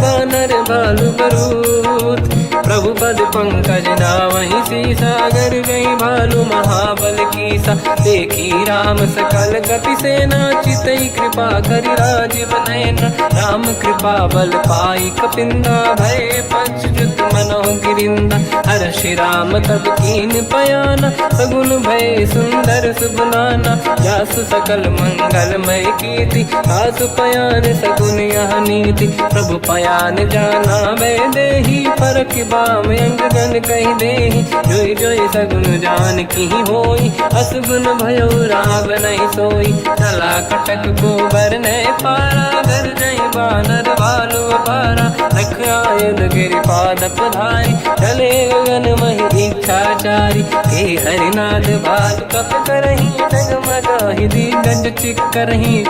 Speaker 1: बानर बालु बरूत प्रभु पद पंकज नावहि सीसा गर गई भालू महाबल कीसा देखी राम सकल कपि सेना चितई कृपा करि राजीव नयना राम कृपा बल पाई कपिंदा भय पश्चुत मनो गिरिंदा हर श्री राम तब कीन पयाना सगुन भय सुंदर सुबनाना जासु सकल मंगलमय कीर्ति आसु पयान सगुन यह नीति प्रभु पयान जाना भय देहि परख बाम अंग गन कही देहि जोई जोई सगुन जान की होई असगुन भयो राव नहीं सोई चला कटक को बर ने पारा घर जय बानर बालु पारा रख आयल गिरि पाद पधारी चले गगन महि इच्छाचारी के हरिनाथ बाल कप करही जगमगाहि दिग्गज चिक्करही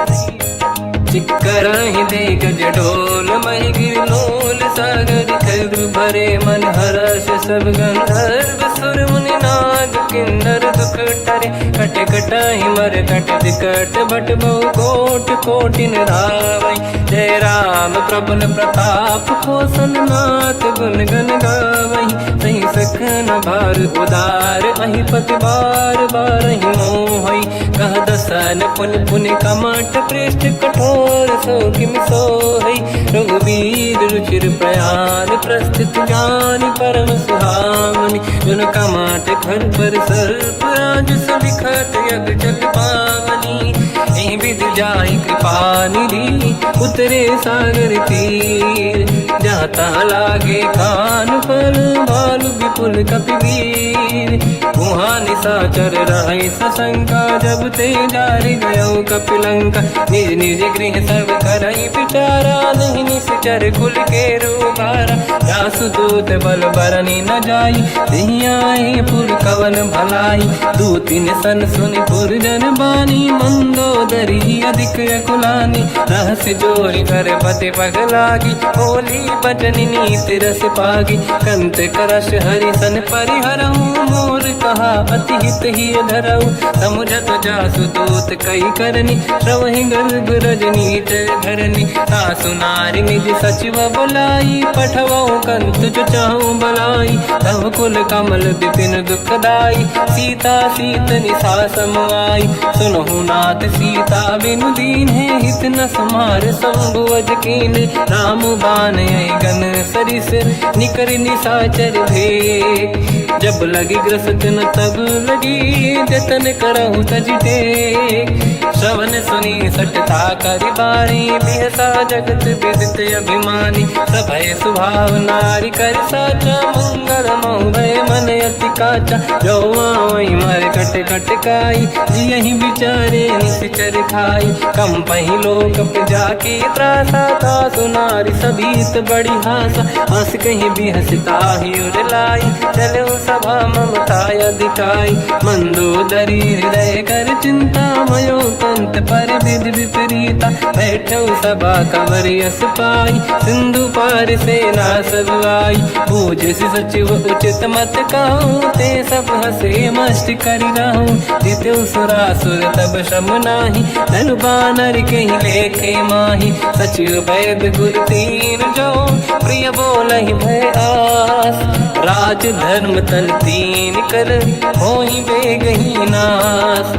Speaker 1: चिक्करहि दिग्गज डोल महि गिरलोल सागर खद्र करे मन हर्ष सब गंधर्व सुर मुनि नाग किन्नर दुख टरे कट कटाहि मर कट विकट भट बहु कोट कोटि धावै जय राम प्रबल प्रताप कोसल नाथ गुण गण गावै सही सखन भार उदार अहि पति बार बार ही मोहै कह दसन पुन पुन कमठ पृष्ठ कठोर सो किम सोहै रघुवीर रुचिर प्रयाण प्रस्थित ज्ञान परम सुहामनि जुन कमठ घर पर सर्प राज सबिखत यग जल पावनी एहि विध जाहि कृपा निधि उतरे सागर तीर जाता लागे कान फल भालु विपुल कपिवीर वहाँ निशाचर रहे सशंका जब ते जारि गयो कपिलंका निज निज गृह सब करई विचारा नहीं निश्चर कुल के रूबारा जासु दूत बल बरनी न जाई दिहियाए पुर कवन भलाई दूतिन सन सुनि पुर जन बानी मंदोदरी अधिक अकुलानी रहस्य जोरी कर पति पगलागी बोली बचन नीत रस पागी कंत करश हरि सन परिहरऊ मोर कहा अति हित ही धरऊ समुझत जासु दूत कई करनी श्रवहि गर्भ रजनी धरनी तासु नारी निज सचिव बुलाई पठवऊ कंत जो चाहू बलाई तव कुल कमल विपिन दुखदाई सीता सीत निशा समाई सुनहु नाथ सीता बिनु दीन है हित न समार संभुवज कीन राम बान गन सरिस निकर निशाचर भे जब लगी ग्रसत न तब लगी जतन करहु तज टेक श्रवण सुनी सटता करि बारी बिहसा जगत विदित अभिमानी सभय सुभाव नारी कर साचा मंगल मोहय मन अति काचा जो आवई मर कट कट काई जियहि विचारे निश्चर खाई कम पही लोक प्रजा की त्रासा था सुनारी सभीत बड़ी हासा हंस कहीं बिहसता ही उर लाई चलो सभा ममता अधिकाई मंदोदरी हृदय कर चिंता मयो कंत पर विधि विपरीता बैठो सभा कवर यस पाई सिंधु पार सेना सब आई पूज सचिव उचित मत कहूँ ते सब हसे मस्त करि रहूं जित्यो सुरासुर तब शम नाही धनु बानर कहीं लेखे माही सचिव वैद गुरु तीन जो प्रिय बोलहि भय आस राज धर्म तल तीन कर होई बेगही नास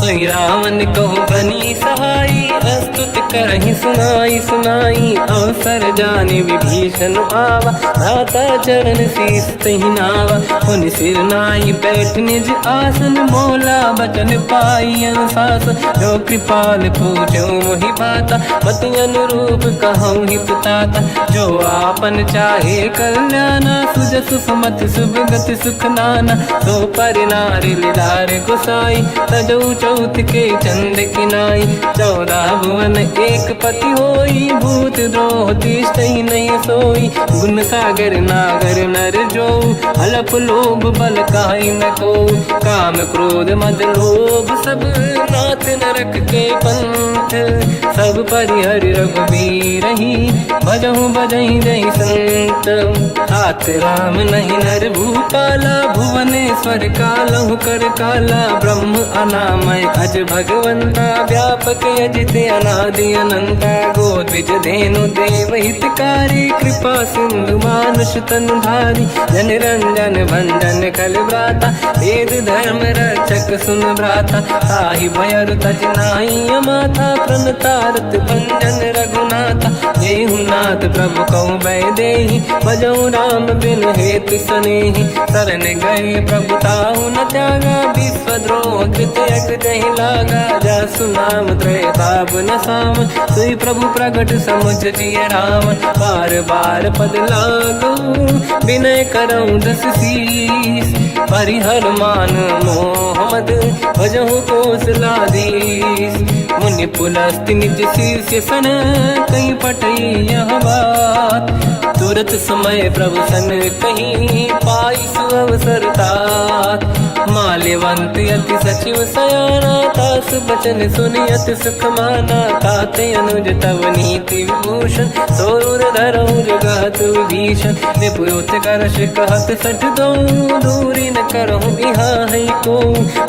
Speaker 1: सोई रावण कहु बनी सहाई अस्तुत करहि सुनाई सुनाई अवसर जाने विभीषण आवा भ्राता चरण शीस तहि नावा पुन सिर नाई बैठ निज आसन मोला बचन पाई अनुशासन जो कृपाल पूजो मोहि बाता मति अनुरूप कहूँ हित ताता जो आपन चाहे कल्याणा सुजस सुमति सुभगति सुख नाना सो पर नारी लीलार गोसाई तजौ चौथ के चंद किनाई 14 भुवन एक पति होई भूत द्रोह तिष्ठई नहीं सोई गुण सागर नागर नर जो अलप लोभ बल काई न को काम क्रोध मद लोभ सब नाथ नरक के पंथ सब परिहर रघुवीर ही भजहु बजहि जहि संत हाथ राम नहीं नर भूपाला भुवनेश्वर कालहु कर काला ब्रह्म अनामय अज भगवंता व्यापक यजित अनादि अनंता गोद्विज धेनु देव हितकारी कृपा सिंधु मानुष तनुधारी जन रंजन भंजन कल व्राता वेद धर्म रक्षक सुन भ्राता ताहि भयर तज नाहि माथा प्रणतारत भंजन रघुनाथा देहुनाथ प्रभु कहु बै देहि भजऊ राम बिन हेतु सनेहि शरण गए प्रभु ताहु न त्यागा विश्वद्रोह कृत यक जहि लागा जासु नाम त्रयताप न साम सोई प्रभु प्रगट समुझ जिय राम बार बार पद लागू विनय करऊँ दस शीस परिहर मान मोहम्मद भजहु कौशलाधीश मुनि पुलस्ति निज शीर्ष सन कहीं पटई यह बात तुरत समय प्रभु सन कहीं पाई सुअवसर तात माल्यवंत अति सचिव सयाना, तास बचन सुनियत सुख माना। ताते अनुज तव नीति विभूषण, सोरुर धरऊ जगत विभीषण। विपुत करश कहत सठ दो, दूरी न करहु इहा है को।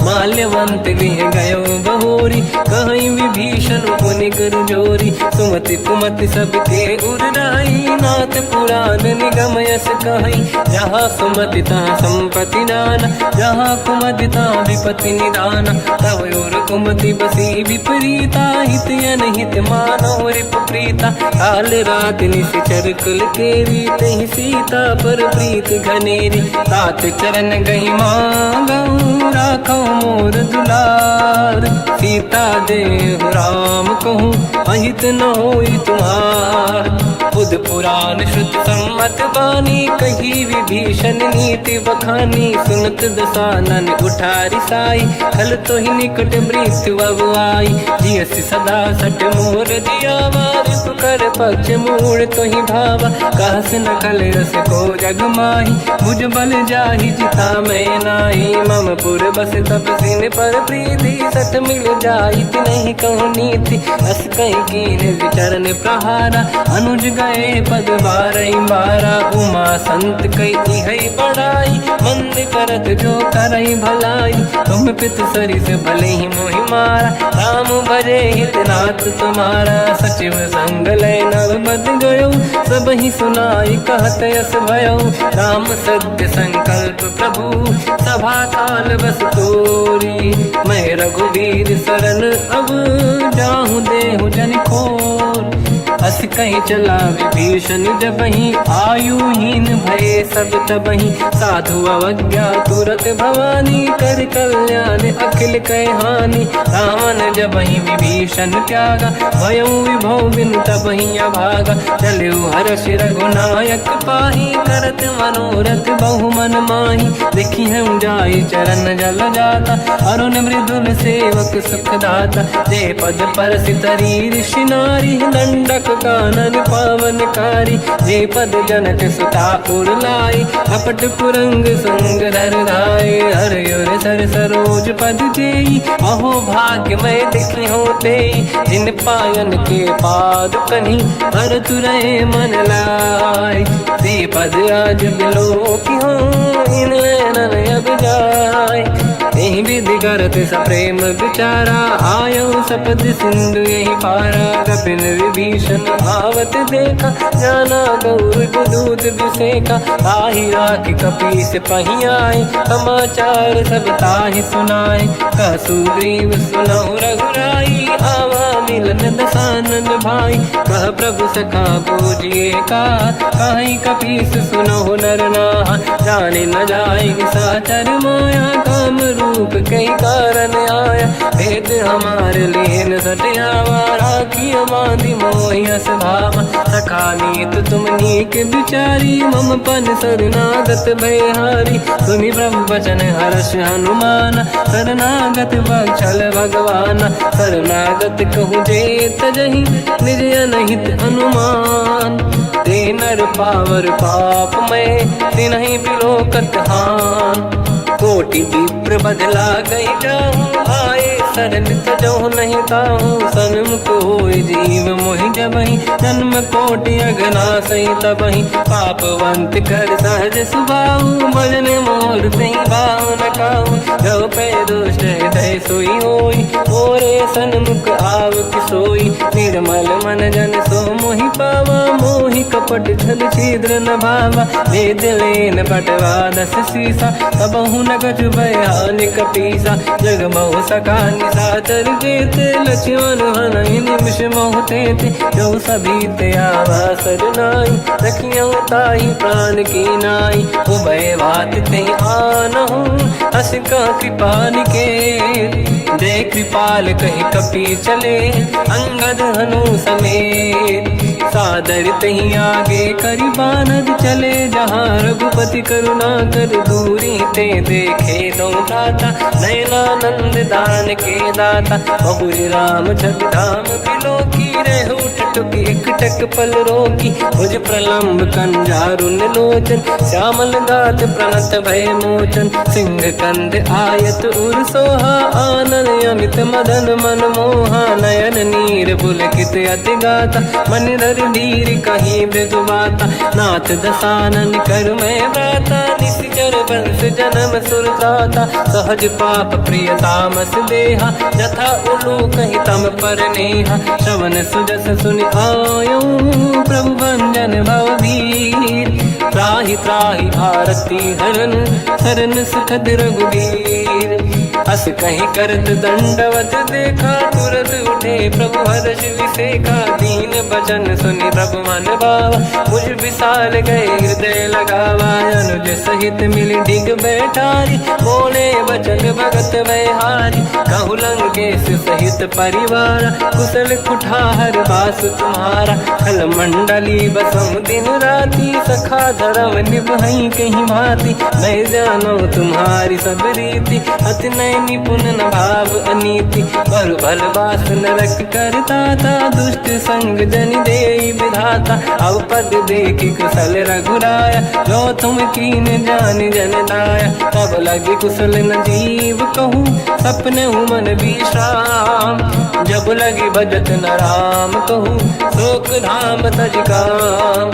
Speaker 1: माल्यवंत गृह गयो बहोरी, कहीं विभीषण पुनि कर जोरी। सुमति कुमति सबके उरनाई, नाथ पुराण निगम यस कहीं। जहाँ सुमति तहाँ संपत्ति नाना, जहाँ कुमति तहाँ विपत्ति निदाना। तव और कुमति बसी विपरीता, हित अनहित मानो रिप प्रीता। काल रात निश्चर कुल केरी, तहि सीता पर प्रीत घनेरी। तात चरण गई मांगऊ, राखो मोर दुलार। सीता देहु राम कहूँ, अहित न होई तुम्हार। बुध पुराण श्रुत सम्मत बानी, कही विभीषण नीति बखानी। सुनत दसानन उठारी साई, खल तो ही निकट मृत्यु अब आई। जियस सदा सट मोर जियावा, रिप कर पक्ष मूड़ तो ही भावा। कहस न खल रस को जग माही, भुज बल जाहि जिता मैं नाई। मम पुर बस तब सिन पर प्रीति, सठ मिल जाई नहीं कहूँ नीति। अस कहीं कीन विचरण प्रहारा, अनुज गए पद बारई बारा। उमा संत कई है बड़ाई, मंद करत जो करई भलाई। तुम पित सरिस भले ही मोहि मारा, राम भजे हित नाथ तुम्हारा। सचिव संग लय नव बद गयो, सब ही सुनाई कहत यस भयो। राम सत्य संकल्प प्रभु, सभा काल बस तोरी। मैं रघुवीर शरण अब, जाहूँ देहु जन खोर। अस कहीं चला विभीषण जबहि, आयुहीन भये सब तबहि। साधु अवज्ञा तुरत भवानी, कर कल्याण अखिल कह हानि। रावण जबहि विभीषण त्यागा, भयउ विभौ बिनु तबहि अभागा। चलु हर्ष रघुनायक पाहि, करत मनोरथ बहु मन माहि। देखी हम जाई चरण जल जाता, अरुण मृदुल सेवक सुख दाता। जय पद परसि तरी ऋषि नारी, दंडक कानन पावनकारी। जे पद जनक सुता उरलाई, कपट कुरंग संग धर धाय। हर योर सर सरोज पद जेई, अहो भाग्य मैं देखी होते। जिन पायन के पाद कन्ही, हर तुरहे मन लाय। ते पद आज बिलो की हो, इन नैनन अब जाय। यही विधि करत सप्रेम विचारा, आयो सपद सिंधु यही पारा। कपिन विभीषण आवत देखा, जाना गौर दूत विसेका। ताहि राखि कपीस पहि आए, समाचार सब ताहि सुनाए। कह सुग्रीव सुनहु रघुराई, आवा मिलन दसानन भाई। कह प्रभु सखा पूजिए का, कहीं कपीस सुनहु नर नाहा। जाने न जाएगी साचर माया, काम रूप कई कारण आया। भेद हमार लेन सटियावा, राखी बांधि मोहि अस भावा। सखा नीत तुम नीक विचारी, मम पन शरणागत भयहारी। सुनि प्रभु वचन हर्ष हनुमाना, शरणागत बक्षल भगवाना। शरणागत कहूँ जे तजहि, निज अनहित अनुमान। ते नर पावर पाप में, तिन्हि बिलोकत हान। कोटि विप्र बदला गई जाऊँ, आए शरण तजो नहीं ताहूँ। सन्मुख होय जीव मोहि जबहि, जन्म कोटि अगना सही तबहि। पापवंत कर सहज सुभाऊ, भजन मोर तहि भाव न काहू। जो पे दुष्ट हृदय सोई होई, मोरे सन्मुख आव किसोई। निर्मल मन जन सो मोहि पावा, मोहि कपट छल छिद्र न भावा। वेद लेन बटवा दस सीसा, तबहु न कछु भयानि कपीसा। जग बहु सका निशाचर जेते, लक्ष्मण हनहि निमिष मोह तेते। जो सभी ते आवा सरनाई, रखियौ ताहि प्राण की नाई। उभय बात ते आनहु, अस का कृपा निकेत। जय कृपाल कहि कपी चले, अंगद हनु समेत। सादर तही आगे करी बानर चले जहाँ रघुपति करुणा कर दूरी ते देखे दो दाता नयनानंद दान के दाता बहुरी राम जग धाम बिलो की रेहू टटुक एक टक पल रोकी भुज प्रलम्ब कंजारुन लोचन श्यामल गात प्रणत भय मोचन सिंह कंद आयत उर सोहा आनन अमित मदन मन मोहा नयन नीर पुलकित अति गाता मन धर धीर कहीं मृदु बाता नाथ दसानन कर मैं व्राता निश्चर वंश जन्म सुरताता सहज पाप प्रिय तामस देहा जथा उलू कहीं तम पर नेहा श्रवण सुजस सुनि आयो प्रभु भंजन भववीर त्राहि त्राहि आरती हरन शरण सुखद रघुवीर अस कहीं करत दंडवत देखा तुरत उठे प्रभु हर्ष विसेखा दीन बचन सुनि प्रभु मन भावा मुझ विशाल गए हृदय लगावा अनुज सहित मिल डिग बैठारी बोले बचन भगत वैहारी कहु लंकेश सहित परिवार कुशल कुठार बास तुम्हारा खल मंडली बसम दिन राती सखा धर्म निभई कहीं भांति मैं जानो तुम्हारी सब रीति अति नय निपुण न भाव अनीति पर भल बास नरक करता था दुष्ट संग जन दे विधाता अब पद देखि कुशल रघुराया जो तुम कीन जान जन दाया तब लगे कुशल न जीव कहूँ सपने मन विश्राम जब लगे भजत न राम कहूँ शोक धाम तज काम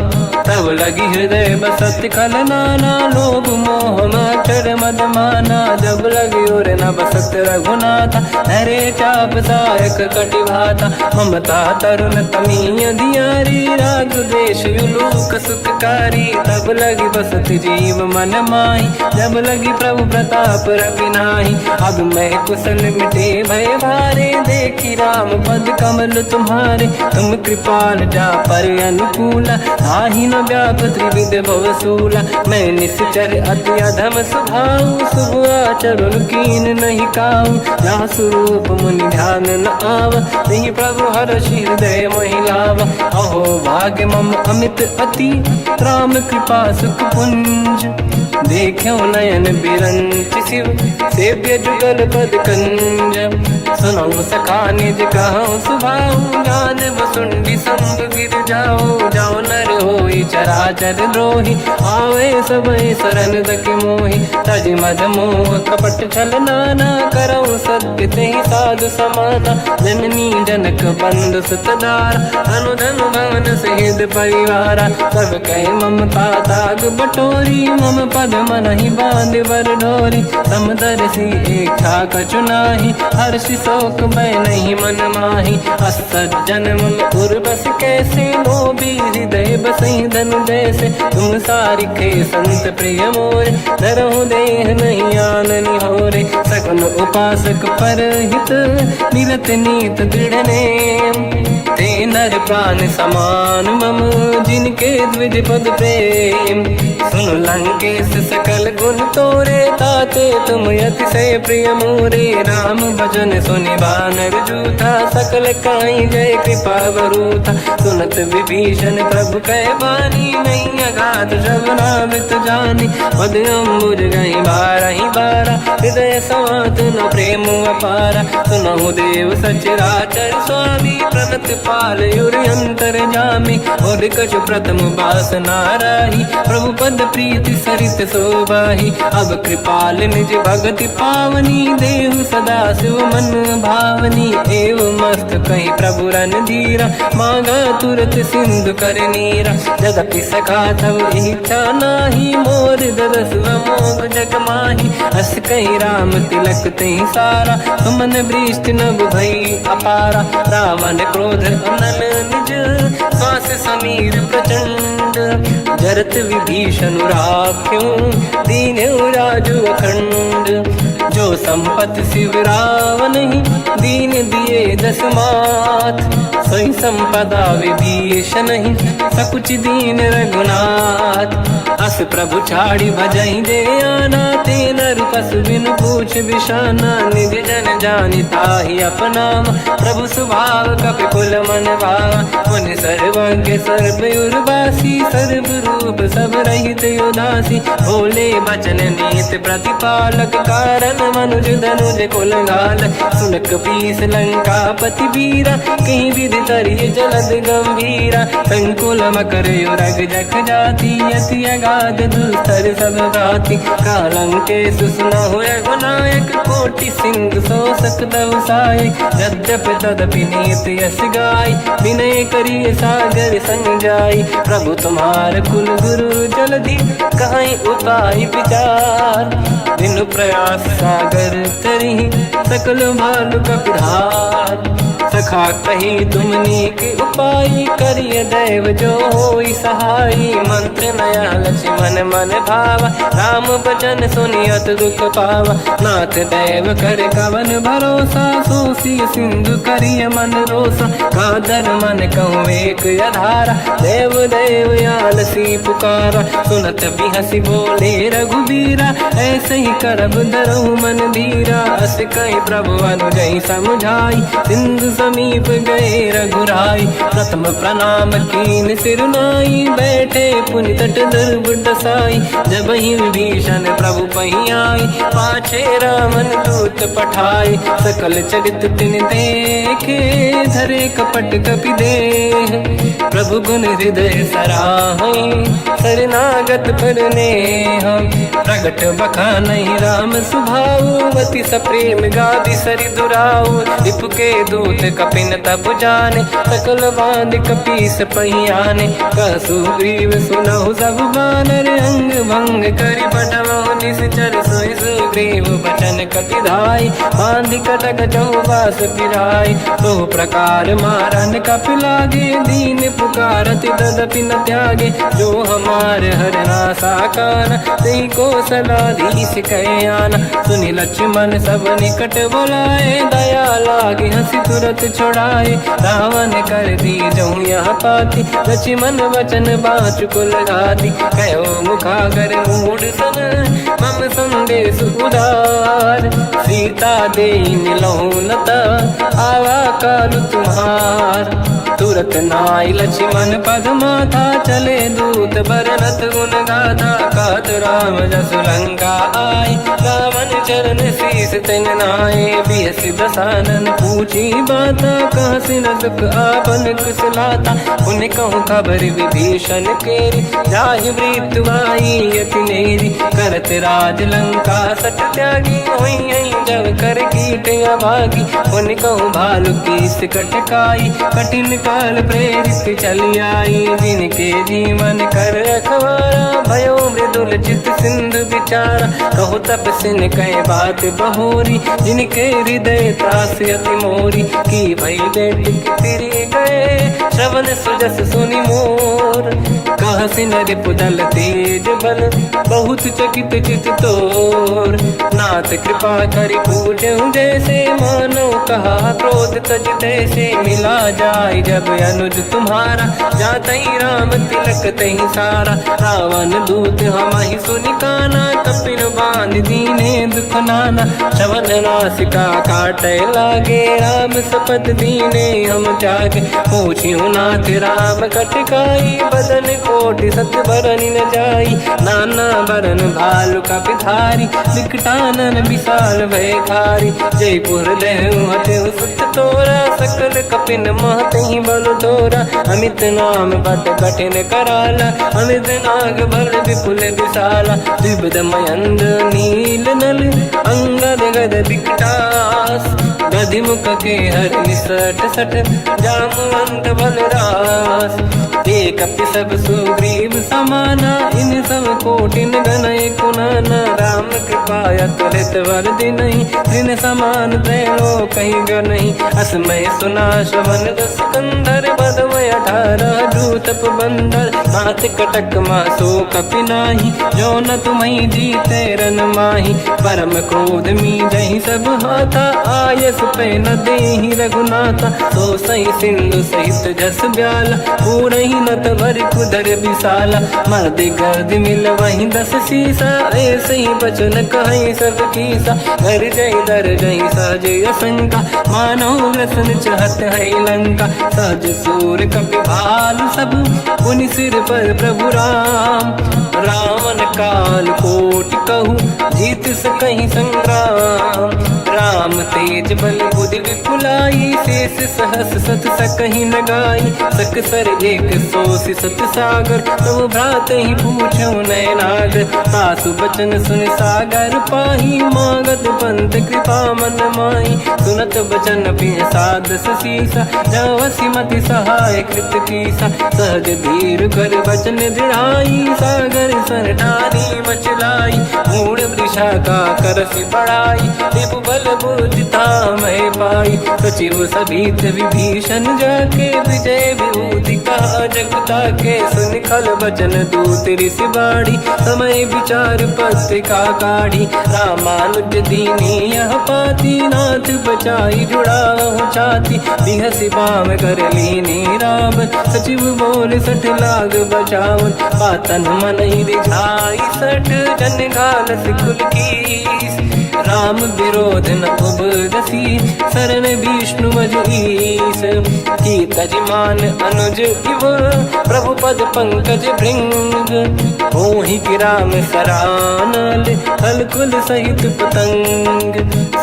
Speaker 1: तब लगी हृदय बसत खल नाना लोभ मोह माचर मद माना जब लगी और न बसत रघुनाथा हरे चाप सायक कटि भाता ममता तरुण तमीय दियारी राग देश युलूक सुखकारी तब लगी बसत जीव मन माही जब लगी प्रभु प्रताप रवि नाही अब मैं कुशल मिटे भय भारे देखी राम पद कमल तुम्हारे तुम कृपाल जा पर अनुकूल आही न व्याप त्रिविध भवसूला मैं निश्चर अति अधम स्वभाव शुभ आचरण कीन नहीं काऊ ना स्वरूप मुनि ध्यान न आव नहीं प्रभु हर्ष हृदय महिलाव अहो भाग्य मम अमित अति राम कृपा सुख पुंज देखो नयन बिरंच शिव सेव्य जुगल पद कंज सुनो सखा निज कहूँ सुभाऊ जान बसुंडी संग गिर जाओ जाओ नर होई चराचर द्रोही आवे सबई शरण दक मोहि तज मद मोह कपट छल नाना करऊँ सत्य ते साधु समाना जननी जनक बंधु सुतदार अनुधन भवन सहित परिवारा सब कहे ममता ताग बटोरी मम पद मन ही बांध बर डोरी समदर्शी इच्छा कछु नाही हर्ष शोक मैं नहीं मन माही असज्जन मम उर्वश कैसे लोभी हृदय बसई धनु जैसे तुम सारिखे संत प्रिय मोरे धरहु देह नहीं आननि होरे सगुन उपासक पर हित निरत नीत दृढ़ नेम ते नर प्राण समान मम जिनके द्विज पद प्रेम सुन लंकेश सकल गुण तोरे ताते तुम अतिशय प्रिय मोरे राम भजन सुनि बानर जूथा सकल काई जय कृपा वरूथा सुनत विभीषण प्रभु कह बानी नहीं अगाध श्रवणामृत जानी पद अम्बुज गई बारा ही बारा हृदय समात न प्रेम अपारा सुनहु देव सचराचर स्वामी प्रणत पाल युरि अंतर जामी और कछु प्रथम बास नाराही प्रभु पद प्रीति सरित शोभाही अब कृपाल निज भगति पावनी देहु सदा शिव मन भावनी एव मस्त कहीं प्रभु रन धीरा मांगा तुरत सिंधु कर नीरा जगति सखा तब इच्छा नाही मोर दरस मोग जग माही अस कहीं राम तिलक तही सारा सुमन वृष्टि नभ भई अपारा रावण क्रोध अनल निज श्वास समीर प्रचंड जरत विभीषण राख्यों दीन राजु अखंड जो संपत शिव रावण ही दीन दिए दस माथ। सोई संपदा विभीषण ही सकुच दीन रघुनाथ। अस प्रभु छाड़ी भजई दे आना, ते नर पशु बिनु पूछ बिशाना। निज जन जानि ताहि अपनाम, प्रभु स्वभाव कपि कुल मन भावा। मुनि सर्वज्ञ सर्व उर्वासी, सर्व रूप सब रहित उदासी। भोले बचन नीत प्रतिपालक, कारण मनुज धनुज कुल घाल। सुन कपीस लंकापति वीरा, कहीं विधि तरिय जलद गंभीरा। संकुल मकर युरग जख जाति, अति अगाध दुस्तर सब भाति। कालंके सुसना हुए गुनायक, कोटि सिंधु सो सकदव सहायक। यद्यप तदपि नीत यस गाय, विनय करिय सागर संग जाई। प्रभु तुम्हार कुल गुरु जलधि, कहीं उपाय विचार। बिनु प्रयास सागर तरी, सकल भालु कपिधार। सखा कही तुमनी के उपाय, करिय दैव जो होई सहाई। मंत्र नया लक्ष्मण मन भावा, राम भजन सुनियत दुख पावा। नाथ दैव कर कवन भरोसा, सोसी सिंधु करिय मन रोसा। कादर मन कहूँ एक अधारा, देव देव आलसी पुकारा। सुनत बिहसी बोले रघुबीरा, ऐसे ही करब धरहु मन धीरा। अस कहीं प्रभु अनुजई समझाई, सिंधु समीप गए रघुराई। प्रथम प्रणाम कीन सिरनाई, बैठे पुनि तट दुर्ब दसाई। जब ही विभीषण प्रभु पही आई, पाछे रामन दूत पठाई। सकल चरित तिन देखे, धरे कपट कपि देह। प्रभु गुण हृदय सराहई, शरणागत पर नेह। प्रगट बखानहि राम सुभाऊ, अति सप्रेम गादि सरि दुराऊ। रिपुके दूत कपिन तब जाने, सकल बांध कपीस पहियाने। कहसु ग्रीव सुनहु सब बानर, अंग भंग करि बटमहु निश्चर। सोई सुग्रीव बचन कपिधाई, बांध कटक चौबास पिराई। तो प्रकार मारन कपि लागे, दीन पुकारत तदपि न त्यागे। जो हमार हरना साकाना, तेहि कौशलाधीश कहे आना। सुनि लक्ष्मण सब निकट बुलाए, दया लागे हंसी तुरत छोड़ाए। रावण कर दी जऊँ यह पाती, लक्ष्मण वचन बाँचु कुल घाती। कहो मुखागर मूढ़ सन, मम संदेश उदार। सीता देई मिलहु नता, आवा काल तुम्हार। तुरत नाई लक्ष्मण पद माथा, चले दूत बरनत गुण गाथा। कहत राम जसु लंका आए, रावण चरण शीस तिन नाए। बिहस दसानन पूछी बाता, कहसि न सुख आपन कुशलाता। उन कहूँ खबर विभीषण केरी, जाहि मृत्यु आई यति नेरी। करत राज लंका सट त्यागी, होई जब कर कीट अभागी। उन कहूँ भालु कीस कटकाई, कठिन काल प्रेरित चली आई। जिनके जीवन कर रखवारा, भयो मृदुल चित सिंधु विचारा। कहु तपसिन कहे बात बहोरी, जिनके हृदय त्रास अति मोरी। की भई बेटी फिर गए, श्रवण सुजस सुनि मोर। कहसि नर पुदल तेज बल, बहुत चकित चित तोर। नाथ कृपा करि पूजहु जैसे, मानो कहा क्रोध तज तैसे। मिला जाय जब अनुज तुम्हारा, जातहि राम तिलक तहि सारा। रावण दूत हमहि सुनि काना, कपिन बांध दीने दुख नाना। श्रवण नासिका काटे लागे, राम सपथ दीने हम जागे। पूछियो नाथ राम कटकाई, बदन कोटि सत बरनि न जाई। नाना बरन भालु कपिधारी, विकटानन विशाल भयकारी। जयपुर देहु हतेहु सुत तोरा, सकल कपिन महतहि बल तोरा। अमित नाम बट कठिन कराला, अमित नाग बल विपुल विशाला। द्विविध मयंद नील नल, अंगद गद विकटास। गधिमुख के हर निसट सठ, जामवंत बलरास। एक कपि सब सुग्रीव समाना, इन सब कोटिन गणय कुनाना। राम कृपा अतुलित वरदि नहीं, दिन समान त्रैलोक कहीं ग नहीं। असमय सुना श्रवण रस कंधर, बदमय 18 दूतप बंदर। नाथ कटक मासो कपि नाही, जो न तुम्हि जीते रन माही। परम क्रोध मी जहि सब हाथा, आयस पे न देहि रघुनाथा। तो सही सिंधु सहित जस ब्याला, पूरही नत भर कुदर विशाला। मर्द गर्द मिल वही 10 सीसा, ऐसे ही बचन कहीं सब कीसा। घर जय दर जय सहज असंका, मानो ग्रसन चहत है लंका। सहज सूर कपि भाल सब, पुनि सिर पर प्रभु राम। रावण काल कोटि कहूँ, जीत सकहि संग्राम। राम तेज बल बुद्धि विपुलाई, शेष सहस सत सकहि न गाई। सकसर एक सोसी सत सागर, तब भ्रात ही पूछो नयनागर। सासु बचन सुन सागर पाही, मांगत पंथ कृपा मन माही। सुनत बचन पिय सादस सीसा, जवसी मति सहाय कृत कीसा। सहज धीर कर बचन दृढ़ाई, सागर सर ठानी मचलाई। मूढ़ वृषा का करसि बढ़ाई, रिपु बल बुद्धि तामहि पाई। सचिव सभीत विभीषण जाके, विजय विभूति कहा जगता के। सुन खल बचन दूत ऋषि बाड़ी, समय विचार पत्रिका काढ़ी। रामानुज दीनी यह पाती, नाथ बचाई जुड़ाहु छाती। बिहसि बाम कर लीनी राम, सचिव बोल 60 लाग बचावन। पातन मन ही रिझाई 60, जन घाल सिकुल कीस। राम विरोध न उपदसी, शरण विष्णु मजईस। की तजमान अनुज इव, प्रभु पद पंकज भृंग। मोहि कि राम सरानल, हलकुल सहित पतंग।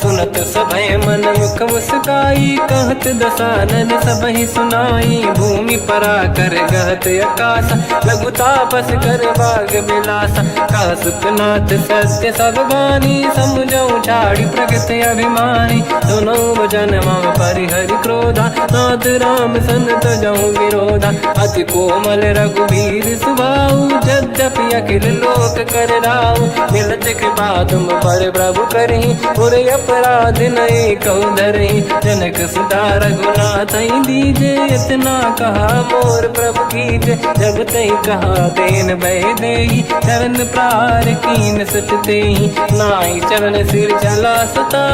Speaker 1: सुनत सभय मन मुख मुस्काई, कहत दसानन सबहि सुनाई। भूमि परा कर गहत आकाशा, लघु तापस कर बाग बिलासा। कह सुखनाथ सत्य सब बानी, समझऊ छाड़ी प्रगत अभिमानी। दोनों वचन मम परिहरि क्रोधा, नाथ राम सन तजहु विरोधा। अति कोमल रघुबीर सुभाऊ, यद्यपि अखिल लोक कर राऊ। मिलत कृपा तुम पर प्रभु करहि, पुर अपराध नहीं कहु धरहि। जनक सुता रघुनाथ दीजे, इतना कहा मोर प्रभु कीजे। जब तई कहा देन भय देहि, चरण प्रार कीन सट तेहि। नाहि चरण सिर चला सता,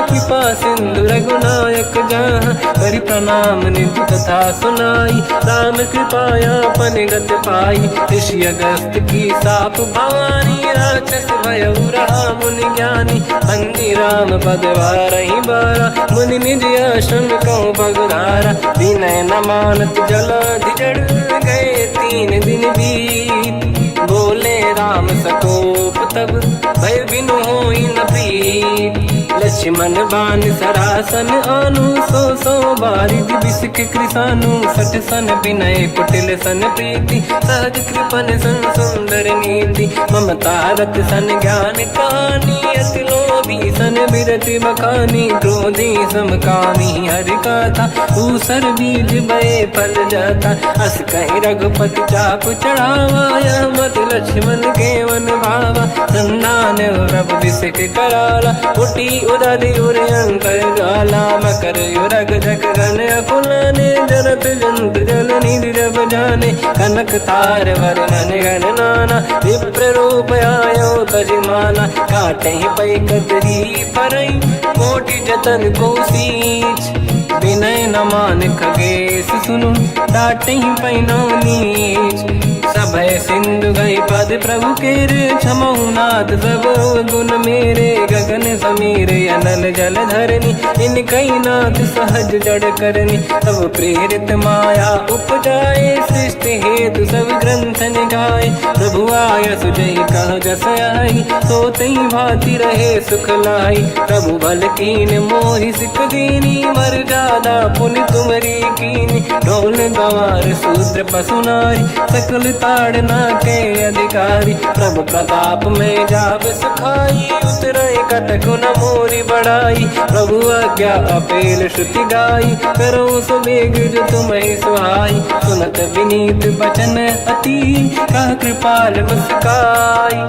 Speaker 1: कृपा सिंधु रघुनायक जहाँ। करि प्रणाम निधि कथा सुनाई, राम कृपाया पन गत पाई। ऋषि अगस्त की साप भवानी, राक्षस भयउ रहा मुनि ज्ञानी। बंदी राम पद वारहि बारा, मुनि निज आश्रम कहूँ पगधारा। विनय न मानत जलाधि जड़, गए 3 दिन बीत। बोले राम सकोप तब, भय बिनु होई न प्रीत। लक्ष्मण बान सरासन आनु, 100 बारिधि बिसिक कृसानु। 60 सन विनय कुटिल सन प्रीति, सहज कृपन सन सुंदर नीति। ममता रत सन ज्ञान कहानी, अति लोभी सन बिरति बखानी। क्रोधी समकामी हरि कथा, ऊसर बीज बये फल जाता। अस कहीं रघुपति चाप चढ़ावा, यह मत लक्ष्मण के वन भावा। संधान प्रभु बिसिक कराला, उठी उदधि उर अंकर ज्वाला। मकर युरग जग गण अकुलाने, जरत जंत जल निधि जब जाने। कनक तार वर्णन गण नाना, विप्र रूप आयो तजमाना। काटे पै कतरी परई, कोटि जतन को सींच। विनय न मान खगेश सुनु, डांटे पैनो नीच। सभय सिंधु गई पद प्रभु केरे, क्षमहु नाथ सब गुण मेरे। गगन समीर अनल जल धरनी, इन कई नाथ सहज जड़ करनी। तब प्रेरित माया उपजाए, सृष्टि हेतु सब ग्रंथ निगाए। प्रभु आय सुजय कह जस आई, सोते भांति रहे सुख लाई। प्रभु भल कीन मोहि सिख दीनी, मर जादा पुनि तुमरी कीनी। ढोल गवार शूद्र पशु नारी, सकल ताड़ना के अधिकारी। प्रभु प्रताप में जाब सुखाई, उतरे कटक न मोरी बढ़ाई। प्रभु आज्ञा अपेल श्रुति गाई, करो सुबेग जो तुम्हें सुहाई। सुनत विनीत बचन अति, कह कृपाल मुस्काई।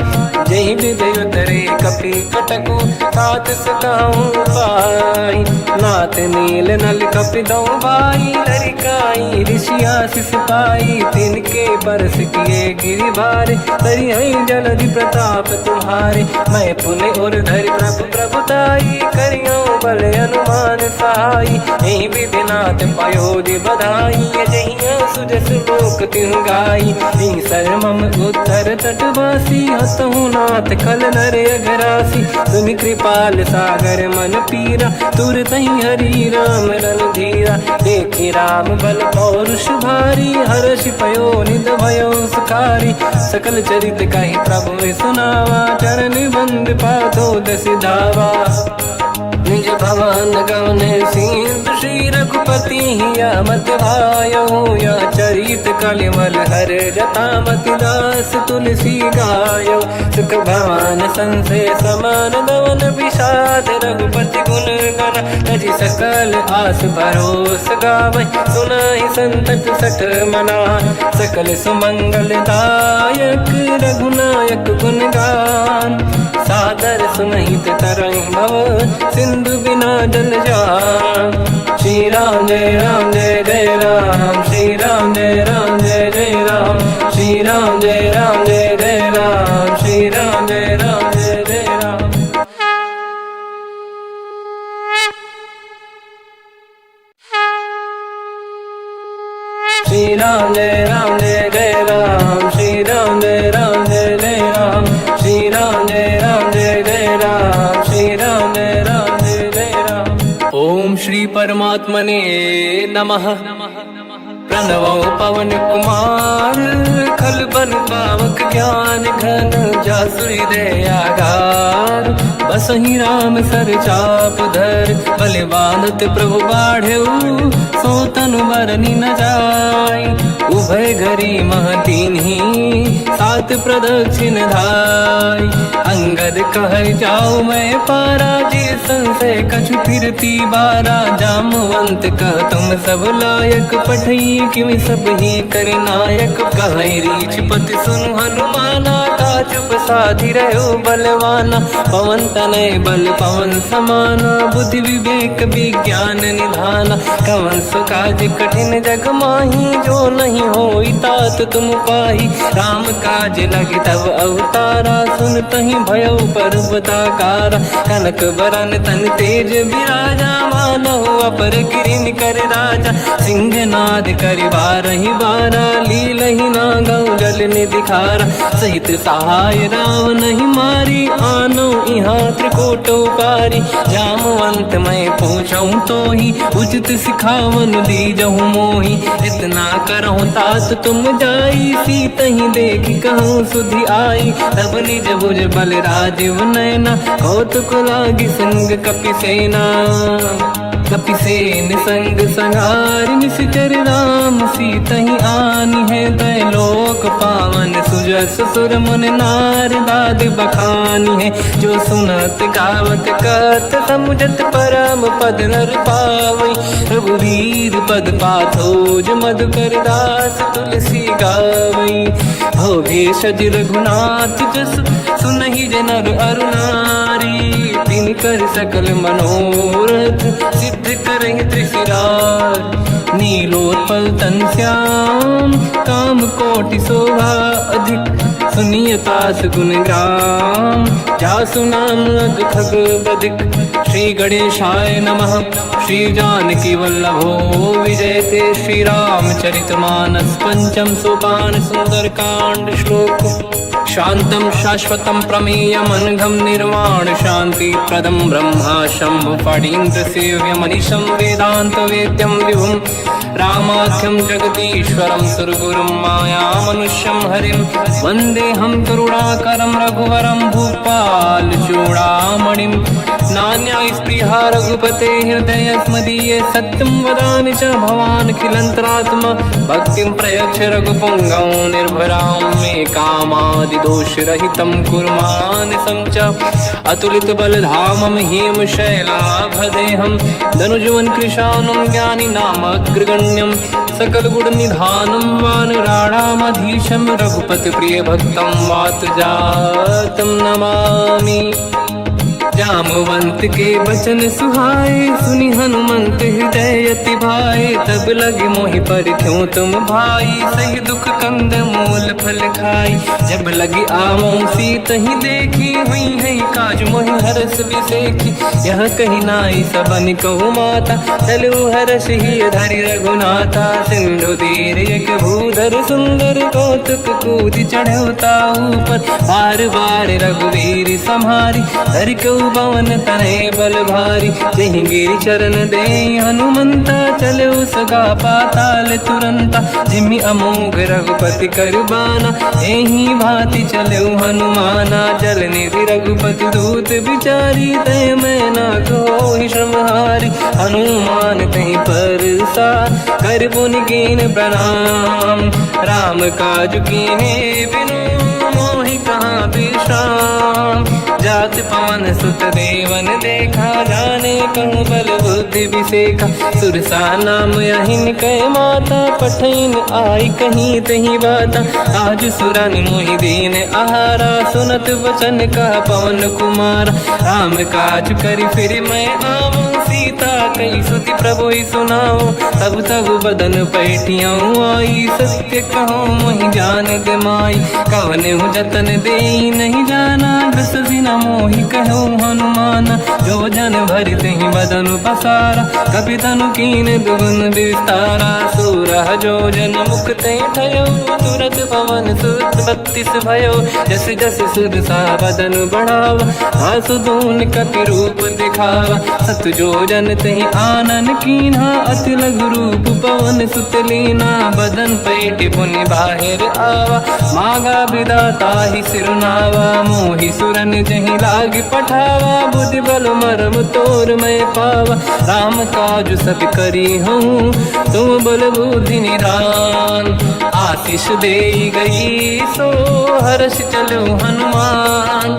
Speaker 1: जय विदय उतरे कपि कटकु, तात सकाऊं पाई। नाथ नील नल कपि दो भाई, लरिकाई ऋषि आशीष पाई। तिनके परस किए गिरि भारे, तरि जलधि प्रताप तुम्हारे। मैं पुण्य और धरि प्रभु प्रभुताई, करियो बल अनुमान सहाई। यही विधिनाथ पयोधि बधाई, जहिया सुजस लोक तिहु गाई। सर मम उत्तर तटवासी, हसहु नाथ खल नर अघरासी। सुनि कृपाल सागर मन पीरा, तुरत ही हरि राम रणधीरा। देखि राम बल पौरुष भारी, हर्ष पयो निध भयो सुखारी। सकल चरित कहि प्रभु सुनावा, चरण बंद पादो दस धावा। निज भवन गवन सिंधु, श्री रघुपति या मत भायो। या चरित कलिमल हर जटामति, दास तुलसी गायो। सुख भवन संसे समान, दवन विषाद रघुपति गुण गण। तजि सकल आस भरोस गावै, सुनाहि संतत सठ मना। सकल सुमंगल दायक, रघुनायक गुण गान। सादर सुनहित तरंग भव, सिंधु बिना जल जान। श्री राम जय राम जय जय राम, श्री राम जय राम जय जय राम। श्री राम जय राम जय जय राम, श्री राम जय राम जय जय राम। श्री राम जय राम जय जय राम, श्री राम जय राम जय जय राम। श्री राम जय राम जय जय राम, श्री राम जय राम जय जय राम। ओम श्री परमात्मने नमः। प्रणवो पवन कुमार, खल बन पावक ज्ञान घन। जासुरी दयागार, बसहि राम सर चाप धर। बल बांधत प्रभु बाढ़ऊ, सो तनु बरनि न जाय। उभय घरी महतीन्ही, सात प्रदक्षिण धाय। अंगद कह जाऊ मैं पारा, जे संशय कछु फिरती बारा। जामवंत कह तुम सब लायक, पठई किमि सब ही कर नायक। कहै रीछ पति सुनु हनुमाना, काचुप साधि रहो बलवाना। पवन तनय बल पवन समाना, बुद्धि विवेक विज्ञान निधाना। कवन सो काज कठिन जग माही, जो नहीं होई तात तुम पाही। राम काज लगे तब अवतारा, सुनतहि भयो पर्वताकारा। कनक बरन तन तेज विराजा, मानहु अपर किरिन कर राजा। सिंहनाद करि बारहि बारा, लीलहि नागौ जल निधि खारा। सहित सहाय राम नहीं मारी, आनो इहाँ त्रिकोटौ पारी। जामवंत मैं पूछऊँ तोहि, उचित सिखावन दीजहु मोहि। इतना करहु तात तुम जाई, सीतहि देखि कहूँ सुधि आई। तब निज भुज बल राजीव नयना, कौतुक लागी संग कपि सेना। कपि सेन संग संहार, निश्चर राम सीतहि आनी है। दैलोक पावन सुजस सुर मुन नार, दाद बखानी है। जो सुनत गावत कहत, समुझत परम पद नर पावै। रघुवीर पद पाथोज, मधुकर दास तुलसी गावै। भोगेश रघुनाथ जस, सुनहि जनर अरु नारी। तिनकर सकल मनोरथ, सिद्ध करहि त्रिशिरार। नीलोत्पल तन श्याम, काम कोटि शोभा अधिक। सुनियतास गुण ग्राम, जासु नाम अग खग बधिक। श्री गणेशाय नमः। श्री जानकी वल्लभो विजयते, श्री रामचरितमानस। पंचम सोपान सुंदर कांड श्लोक। शांतं शाश्वतं प्रमेयमनघं, निर्वाण शांति प्रदं ब्रह्मा शंभु। फणीन्द्र सेव्यमनिशं, वेदांत वेद्यं विभुं। रामाख्यं जगदीश्वरं, सुरगुरुं मायामनुष्यं हरिं। वन्देऽहं करुणाकरं रघुवरं, भूपाल चूडामणिं। नान्या स्पृहा रघुपते हृदय स्मदीये सत्यं वदामि च भवान् खिलन्तरात्मा भक्तिं प्रयच्छ रघुपुङ्गौ निर्भरां मे कामादिदोषरहितं कुर्मानसं च अतुलितबलधामं हेमशैलाभदेहं धनुजवन् कृशानं ज्ञानिनामग्रगण्यं सकलगुणनिधानं वानराणामधीशं रघुपतिप्रियभक्तं वातजातं नमामि। जामवंत के बचन सुहाए सुनि हनुमंत हृदय अति भाए तब लगे मोहि पर क्यों तुम भाई सही दुख कंद मूल फल खाई जब लगी आवों सीत ही देखी हुई है काज मोहि हरस बिसेखी यह कही नाई सबन कहु माता चलु हरस ही धरि रघुनाथा सिंधु तीर एक भूधर सुंदर कौतुक कूद चढ़ौता ऊपर बार बार रघुवीर सम्हारी धरि कहु पवन तने बल भारी जहि गिरि चरण दे हनुमंता चले सगा पाताल तुरंता जिमि अमोघ रघुपति करबाना एहि भांति चले हनुमाना जल निधि रघुपति दूत बिचारी तय मैं ना कोहि श्रमहारी हनुमान तहि परसा कर पुनि कीन प्रणाम राम काज कीने बिनु मोहि कहाँ विश्राम जात पवन सुत देवन देखा जाने कहूँ बल बुद्धि विसेखा सुरसा नाम यहिन कह माता पठैन आई कहीं तही बाता आज सुरन मोहि दीन आहारा सुनत वचन का पवन कुमार राम काज करि फिर मैं आऊँ सीता कई सुति प्रभु ही सुनाओ तब तब बदन पैठियाँ आई सत्य कहो मोहि जान दे माई कवन हूँ जतन दे नहीं जाना दस दिन मोहि कहो हनुमान जो जन भरि तहि बदन पसारा कपि तनु कीन दुगुन विस्तारा सूरह जो जन मुख तहि ठयो तुरत पवन सुत 32 भयो जस जस सुरसा बदन बढ़ावा आसु दून कपि रूप दिखावा सत जो जन तहि आनन कीन्हा अति लघु रूप पवन सुत लीना बदन पैठ पुनि बाहिर आवा मागा विदाता ही सिरुनावा मोहि सुरन जहि लाग पठावा बुद्धि बल मरम तोर मैं पावा राम काज सब करी हूँ तुम बल बुद्धि निधान आशीष दे गई सो हर्ष चलो हनुमान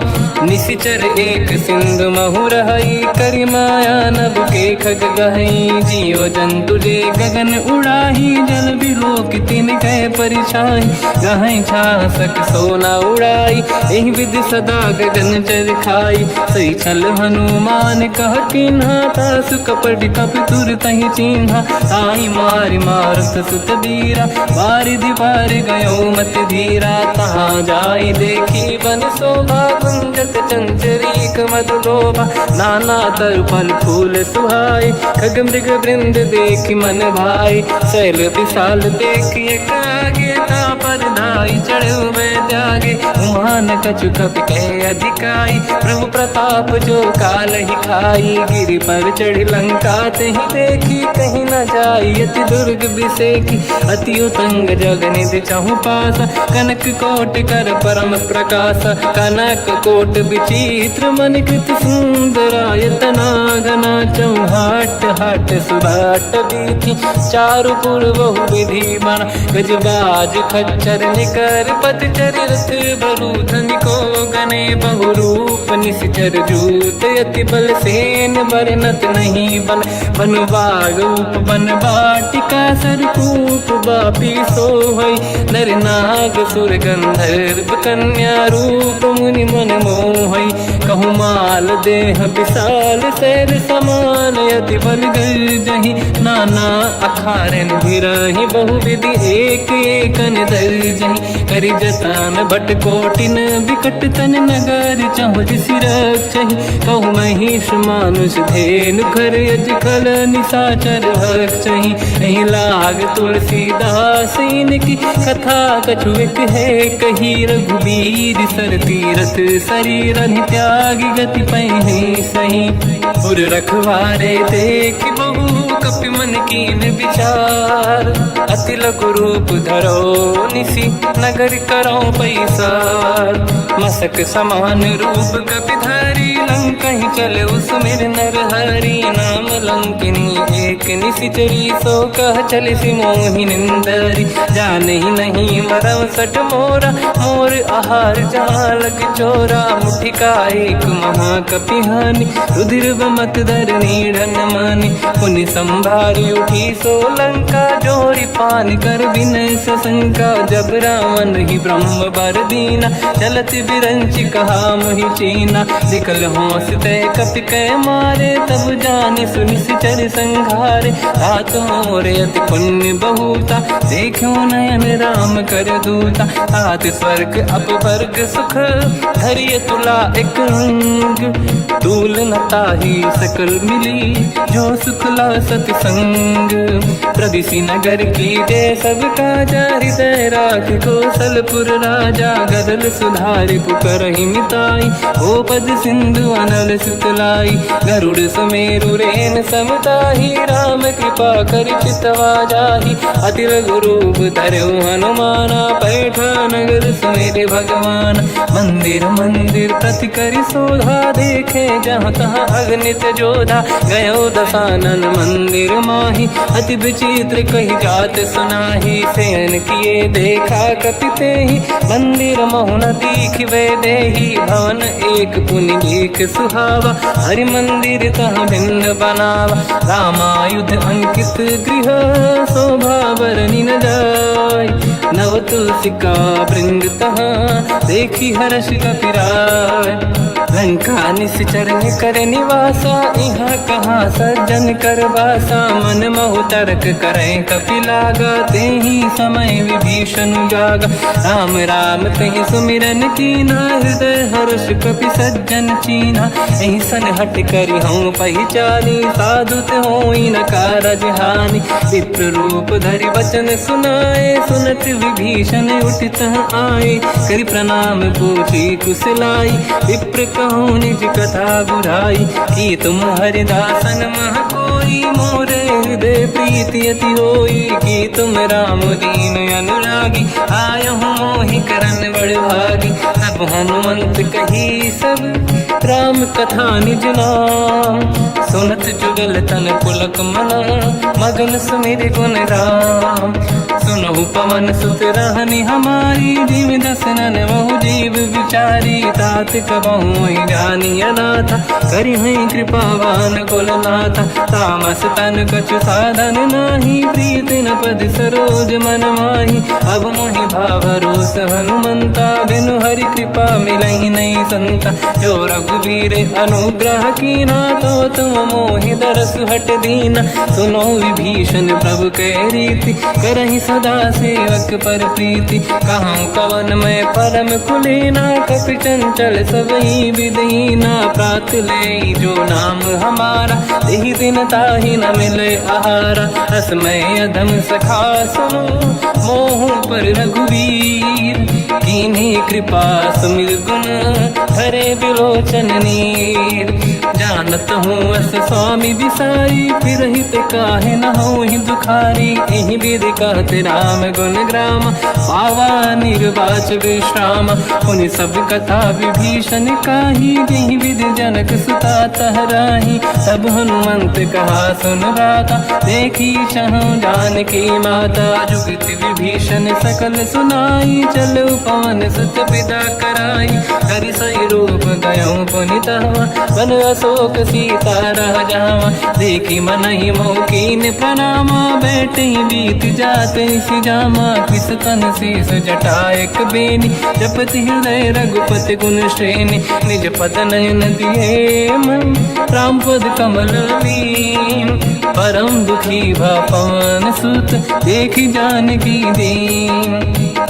Speaker 1: निशिचर एक सिंधु महु रहई करि माया नभ के खग गहई जीव जंतु जे गगन उड़ाही जल बिलोक तिन कह परिछाई गहई छासक सोना उड़ाई एहि विधि सदा गगन चर खाई सही छल हनुमान कह किन्हा तासु कपट कप तुर तहि चिन्हा आई मारि मारत सुत बीरा बारिधि पार गयो मत धीरा तहाँ जाई देखी बन शोभा कुंजत चंचरीक मधुलोभा नाना तरु फल फूल सुहाई खग मृग वृंद देखि मन भाई शैल विशाल देखिए कागे तापर धाई चढ़ु मैं त्यागे उमान कछु कपि कह अधिकाई प्रभु प्रताप जो काल ही खाई गिरि पर चढ़ी लंका तहि देखी कहीं न जाई अति दुर्ग बिसेखी अति उतंग जग निधि चहु पासा कनक कोट कर परम प्रकाश कनक कोट विचित्र मन कृत सुंदरायतना घना चौहाट हाट सुभाट बीथी चारु पुर बहु विधि बना गजबाज खच्चर निकर पतचर रथ बरु धनिको गने बहु रूप निश्चर जूत यति बल सेन बरनत नहीं बल बन बाग उप बन बाटिका सरकूप बापी सोहई नर नाग सुर गंधर्व कन्या रूप मुनि मन मोहई कहु माल देह विशाल शैल समान यति बल गर्जहि नाना अखारन भिरहि बहु विधि एक एकन दर्जहि करि जतान भट कोटिन विकट तन नगर चहु सिरक्षहि कहु महिष मानुष धेनु खर यज खल निशाचर भक्षहि एहि लाग तुलसीदास इनकी कथा कछु एक है कही रघुबीर सर तीरथ शरीर त्याग गति पहि सही पुर रखवारे देख बहु कपि मन कीन विचार अति लघु रूप धरो निसी नगर करो पैसार मसक समान रूप कपिधारी लंका ही चले उसमें नर हरि नाम लंकिनी एक निशिचरी सो कह चले सी मोहि निंदरी जान ही नहीं मरव सट मोरा मोर आहार जालक चोरा मुठिका एक महाकपिहानी रुधिर बमत धर नीड़न मानी पुनि संभारी उठी सो लंका जोरी पान कर विनय सशंका जब रावण ही ब्रह्म बर दीना चलत बिरंच कहा मोहि चीना निकल होश तय कपि कै मारे तब जाने सुनि सिचर संघारे हाथ मोरे अति पुण्य बहुता देखो नयन राम कर दूता हाथ स्वर्ग अपवर्ग सुख धरिय तुला एक अंग दूल नताही सकल मिली जो सुखला सतसंग प्रदिशि नगर की दे सब काजा हृदय राख कौशलपुर राजा गदल सुधारि पुकरहि मिताई ओ पद सिंधु अनल सुतलाई गरुड़ सुमेरु रेन समताही राम कृपा कर चितवा जाहि अति रघु रूप धरऊ हनुमाना पैठा नगर सुमेरे भगवान मंदिर मंदिर प्रति करि शोधा देखे जहाँ तहाँ अगणित जोधा गयो दशानन मंदिर माही अति विचित्र कही जात सुनाही सेन किए देखा कपिते ही मंदिर महुन दीख वे देही भवन एक पुनि दीख सुहावा हरि मंदिर तह भिन्न बनावा रामायुध अंकित गृह शोभा बरनि न जाय नव तुलसी का वृंद तहाँ देखी हर्ष कपिराय लंका निश्चर कर निवासा यहाँ कहाँ सज्जन कर वासा मन महु तर्क करें कपिलागा तेहि समय विभीषण जागा राम राम तेहि सुमिरन कीना हृदय हर्ष कपि सज्जन चीना एहि सन हट करि हूँ पहिचानी साधुत होई न कारज हानि विप्र रूप धरि वचन सुनाए सुनत विभीषण उठित आए करि प्रणाम पूछी कुशलाई विप्र कहूँ निज कथा बुराई कि तुम हरिदासन मह कोई मोरे हृदय प्रीति अति होई कि तुम राम दीन अनुरागी आयो मोहि करन बड़ भागी तब हनुमंत कही सब राम कथा निज नाम सुनत जुगल तन पुलक मना मगन सुमिर गुण राम सुनहु पवन सुत रहनी हमारी जीव दसनन महु जीव विचारी तात कबहु जानी अनाथा करि हैं कृपावान कुलनाथा तामस तन कछु साधन नाही प्रीति न पद सरोज मन माही अब मोहि भाव रोस हनुमंता बिनु हरि कृपा मिलहि नहीं संता जो रघुवीर अनुग्रह कीना तो तुम मोहि दरस हट दीना सुनो विभीषण प्रभु कै रीति करहि सदा सेवक पर प्रीति कहूँ कवन में परम कुलीना कपि चंचल सबही विदहीना प्रात ले जो नाम हमारा यही दिन ताहि न मिले आहारा रसमय अधम सखा सुनो मोह पर रघुवीर कीन्ही कृपा सुमिर गुण हरे बिलोचन नीर जानत हूँ अस स्वामी बिसाई फिर हित काहे न हो ही दुखारी यही विधि कहते राम गुण ग्राम पावा निर्वाच विश्राम उन सब कथा विभीषण काही यही विधि जनक सुता तहराही तब हनुमंत कहा सुन राता देखी चहु जानकी माता जुगत विभीषण सकल सुनाई चलो पवन सुत पिता कराई हरि सही रूप गयो पुनितवा वन अशोक सीता रह जावा देखी मन ही मोकीन प्रणामा बैठे बीत जाते जामा किस तन शीस जटायक बेनी जपति हृदय रघुपति गुण श्रेणी निज पद नयन दिए मन राम पद कमल लीन परम दुखी भा पवन सुत देखी जानकी दीन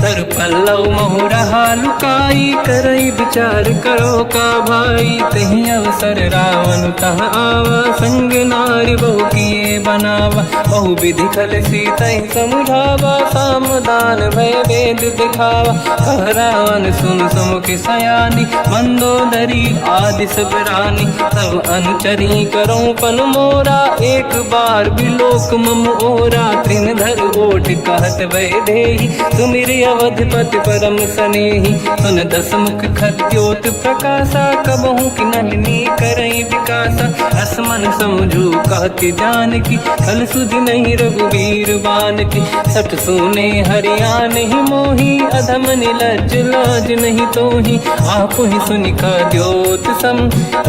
Speaker 1: तर पल्लव मोहरा लुकाई करई विचार करो का भाई तही अवसर रावण तह आवा संग नारी बहु किए बनावा बहु विधि खल सीता समुझावा सामदान भय वेद दिखावा कह रावण सुन सुमुख सयानी मंदोदरी आदि सब रानी सब अनुचरी करो पन मोरा एक बार बिलोक मम ओरा त्रिन धर ओठ कहत वै देहि सुमिरे रघुपति अवधपति परम स्नेही, सुन दस मुख खद्योत प्रकाशा, कबहू की नलिनी करई विकासा। असमन समझू कहती जान की, कल सुधि नहीं रघुवीर बान की। सठ सुने हरियाण ही मोही, अधम निलज्ज लाज नहीं तोही। आप ही सुनि खद्योत सम,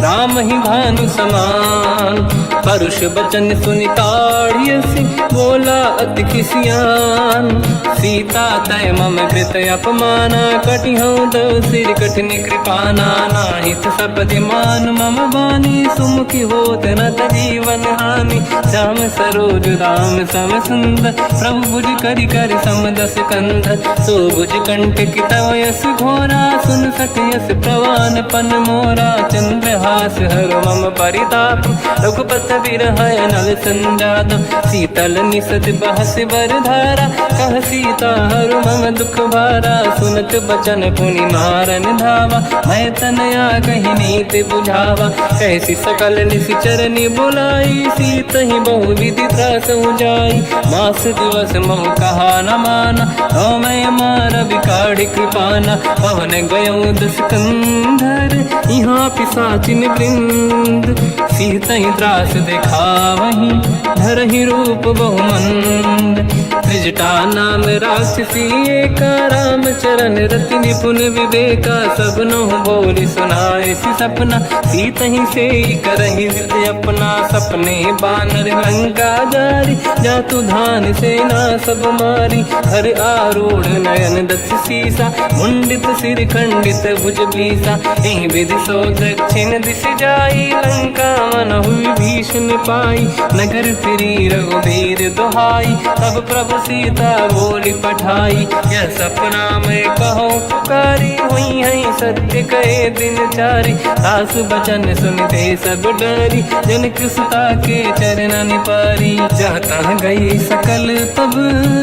Speaker 1: राम ही भानु समान। परुष बचन सुनि ताड़ियसि, बोला अति किसियान। सीता तय मम कृत अपमाना, कटिहउँ दो सिर कठिन कृपाना। नाहित सपदि मान मम बानी, सुमुखी होत न जीवन हानि। श्याम सरोज राम सम सुंदर, प्रभु भुज करि कर सम दस कंधर। सो भुज कंठ की तव यस घोरा, सुन सठ यस प्रवान पन मोरा। चंद्रहास हर मम परिताप, रघुपत बिरहय नल संजात। शीतल निसत बहस बर धारा, कह सीता हर मम दुख भारा। सुनत बचन पुनि मारन धावा, मैं तनया कहीं नीति बुझावा। कैसी सकल निश्चरनि बुलाई, सीत ही बहु विधि त्रास जाई। मास दिवस मोह कहा न माना, तो मैं मार बिकाढ़ कृपाना। पवन गयो दस कंधर, यहाँ पिशाचिन वृंद। सीत ही त्रास दिखावहीं, धरहि रूप बहुमंद। त्रिजटा नाम राक्षसी एका, राम चरण रति निपुण विवेका। सबनो बोली सुनाए सि सपना, सीत ही से करहि विद्य अपना। सपने बानर लंका जारी, जातु धान सेना सब मारी। हर आरूढ़ नयन दस सीसा, मुंडित सिर खंडित भुज बीसा। एहि विधि सो दक्षिण दिश जाई, लंका मन हुई भीषण पाई। नगर फिरी रघुवीर दुहाई, तब प्रभु सीता बोली पठाई। यह सपना मैं कहूँ पुकारी, हुई है सत्य कहे दिन चारी। दास बचन सुनते सब डरी, जनक सुता के चरण पारी। जाता गई सकल तब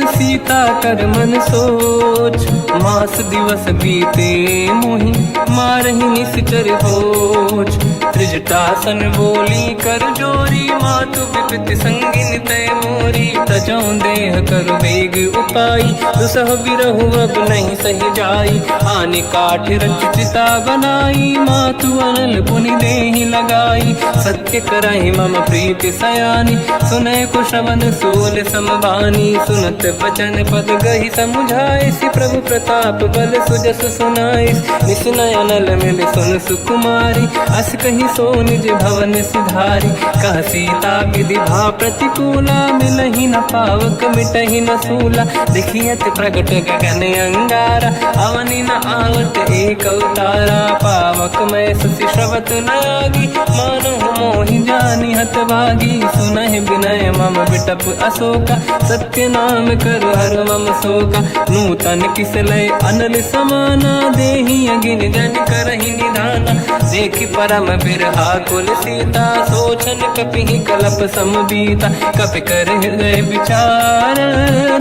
Speaker 1: सीता कर मन सोच, मास दिवस बीते मोहि मारहि निश्चर होच। त्रिजटासन बोली कर जोरी, मातु विपति संगिन तय मोरी। तजौ देह कर वेग उपाई, दुसह बिरहु अब नहीं सही जाई। आने काठ रचिता बनाई, मातु अनल पुनि देहि लगाई। सत्य करहि मम प्रीति सयानी, सुनय कुशवन सूल समबानी। सुनत बचन पद गहि समुझाए, सि प्रभु प्रताप बल सुजस सुनाई। निसनय अनल मिल सुन सुकुमारी, अस कहि सो निज भवन सिधारी। कह सीता विधि भा प्रतिकूला, मिलहि न पावक मिटहि न सूला। देखियत प्रगट गगन अंगारा, अवनि न आवत एक अवतारा। पावक मैं ससि श्रवत न आगी, मानहु मोहि जानि हत भागी। सुनहि विनय मम बिटप अशोका, सत्य नाम कर हर मम शोका। नूतन किसलय अनल समाना, देहि अगिन जन करहि निधाना। देखि परम बिरहा कुल सीता, सोचन कपिहि कलप समबीता। कपि कर हृदय विचार,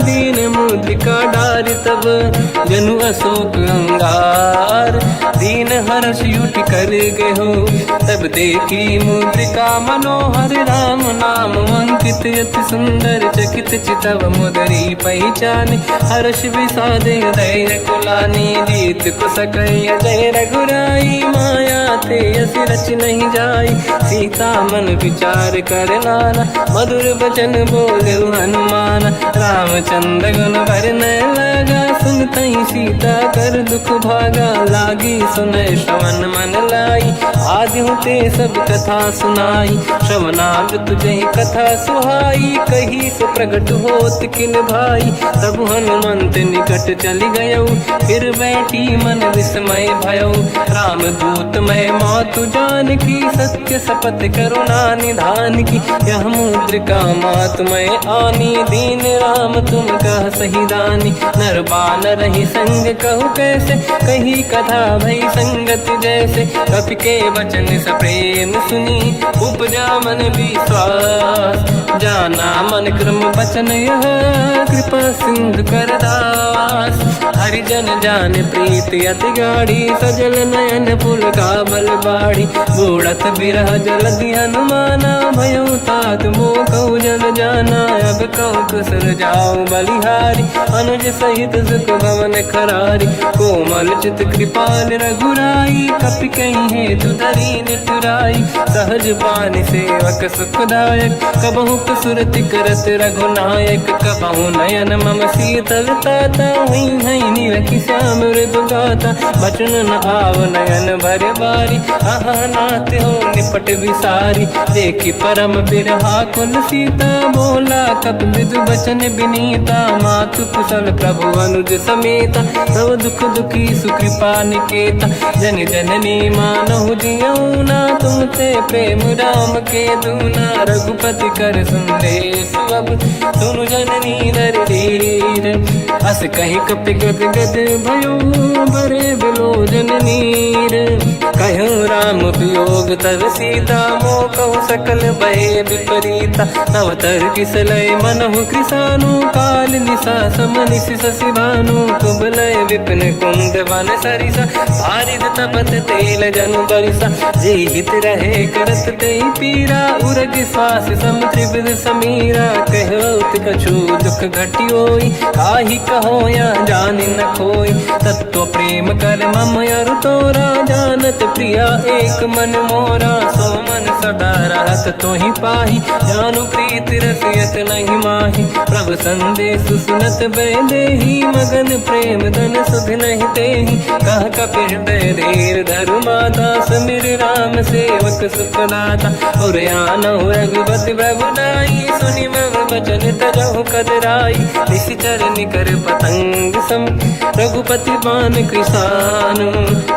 Speaker 1: दीन मुद्रिका डारि तब जनु अशोक अंगार। दीन हर्ष उठ कर गयो, तब देखी मुद्रिका मनोहर। राम नाम अंकित अति सुंदर, चकित चितव मुदरी पहचान। हर्ष विषाद हृदय कुलानी, जीत को सकय जय रघुराई। माया ते असि रच नहीं जाई, सीता मन विचार कर नाना। मधुर बचन बोले हनुमान, रामचंद्र गुण वर्णय लगा। सुनतहि सीता कर दुख भागा, लागी सुनय श्रवण मन लाई। आदि ते सब कथा सुनाई, श्रवणामृत तुझे कथा सुहाई। कही सो प्रगट होत किन भाई, तब हनुमंत निकट चली गयो। फिर बैठी मन विस्मय भयो, राम दूत मैं मातु जान की। सत्य शपथ करुणा निधान की, यह मुद्रिका मातु मैं आनी। दीन राम तुम कह सही दानी, नर बानर ही संग कहु कैसे। कही कथा भई संगति जैसे, कपि के वचन सप्रेम सुनी। उपजा मन विश्वास, जाना मन क्रम वचन यह। कृपा सिंधु कर दास, हरिजन जान प्रीति अति गाढ़ी। सजल नयन पुलका बल बाड़ी। बूढ़त बिरह जलधि हनुमाना भयो तात मोह कहु जल जाना। अब कहु कुसर जाओ बलिहारी अनुज सहित सुख भवन खरारी। कोमल चित कृपाल रघुराई कपि कहीं हेतु धरी निठुराई। सहज पानि सेवक सुखदायक कबहु सुरति करत रघुनायक। कबहु नयन मम शीतलता हुई है निरखि श्याम मृदु गाता। बचन न आव नयन भर बारी आहा नाथ हो निपट विसारी। देखी परम बिरहा कुल सीता बोला कब विदु बचन बिनीता। मातु कुशल प्रभु अनुज समेता सब दुख दुखी सुकृपा निकेता। जन जननी मानहु जियऊ ना तुम ते प्रेम राम के दूना। रघुपति कर संदेश अब सुनु जननी नर धीर। अस कहीं कपि गद गद भयो बरे बिलो जननीर। कहूँ राम वियोग तब सीता मोह कहु सकल भय विपरीता। नवतर किसलय मनहु कृसानु काल निशा समनिशि शशि भानु। कुबलय विपिन कुंद वन सरिसा भारिद तपत तेल जनु बरिसा। जे हित रहे करत ते पीरा उरग श्वास सम त्रिविध समीरा। कहत कछु दुख घटियोई काहि कहो या जानि न खोई। तत्व प्रेम कर मम अरु तोरा जानत प्रिया एक मन मोरा। सो मन सदा रहत तोहि पाहि जानु प्रीति रसियत नहीं माहि। प्रभु संदेश सुनत बैदेहि मगन प्रेम धन सुध नहीं तेहि। कह कपि हृदय धीर धरु माता समीर राम सेवक सुखदाता। और आनहु रघुपति प्रभु नाई सुनि मम वचन तजहु कदराई। निशिचर निकर पतंग सम रघुपति बान कृसानु।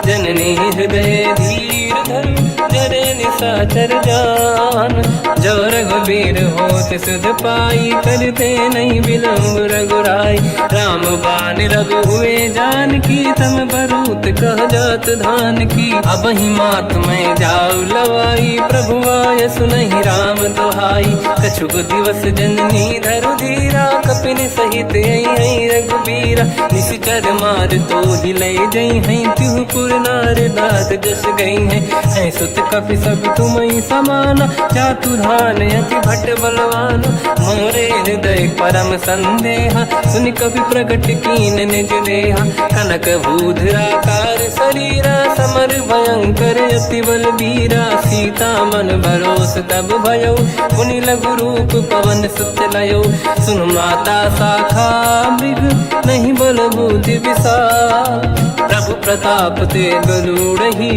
Speaker 1: जननी हृदय धीर धरु जरे निशाचर जान। जो रघुबीर होत सुध पाई करते नहीं विलम्ब रघुराई। राम बान रघु हुए जान की तम बरूत कह जात धान की। अब ही मात में जाऊ लवाई प्रभु आय सुनहि राम दोहाई। कछुक दिवस जननी धरु धीरा कपिन सहित आई रघुबीरा। निशिचर मार तो ही ले जई हैं तिहु पुर नार दात जस गई हैं। सुत कपि सब तुम ही समाना चातु धान अति भट बलवान। मोरे हृदय परम संदेहा सुन कपि प्रकट कीन निज देहा। कनक भूधराकार शरीरा समर भयंकर अति बलबीरा। सीता मन भरोस तब भयो पुनि लघु रूप पवन सुत लयो। सुन माता शाखा मृग नहीं बल बुद्धि विशाल। प्रभु प्रताप ते गरुड़हि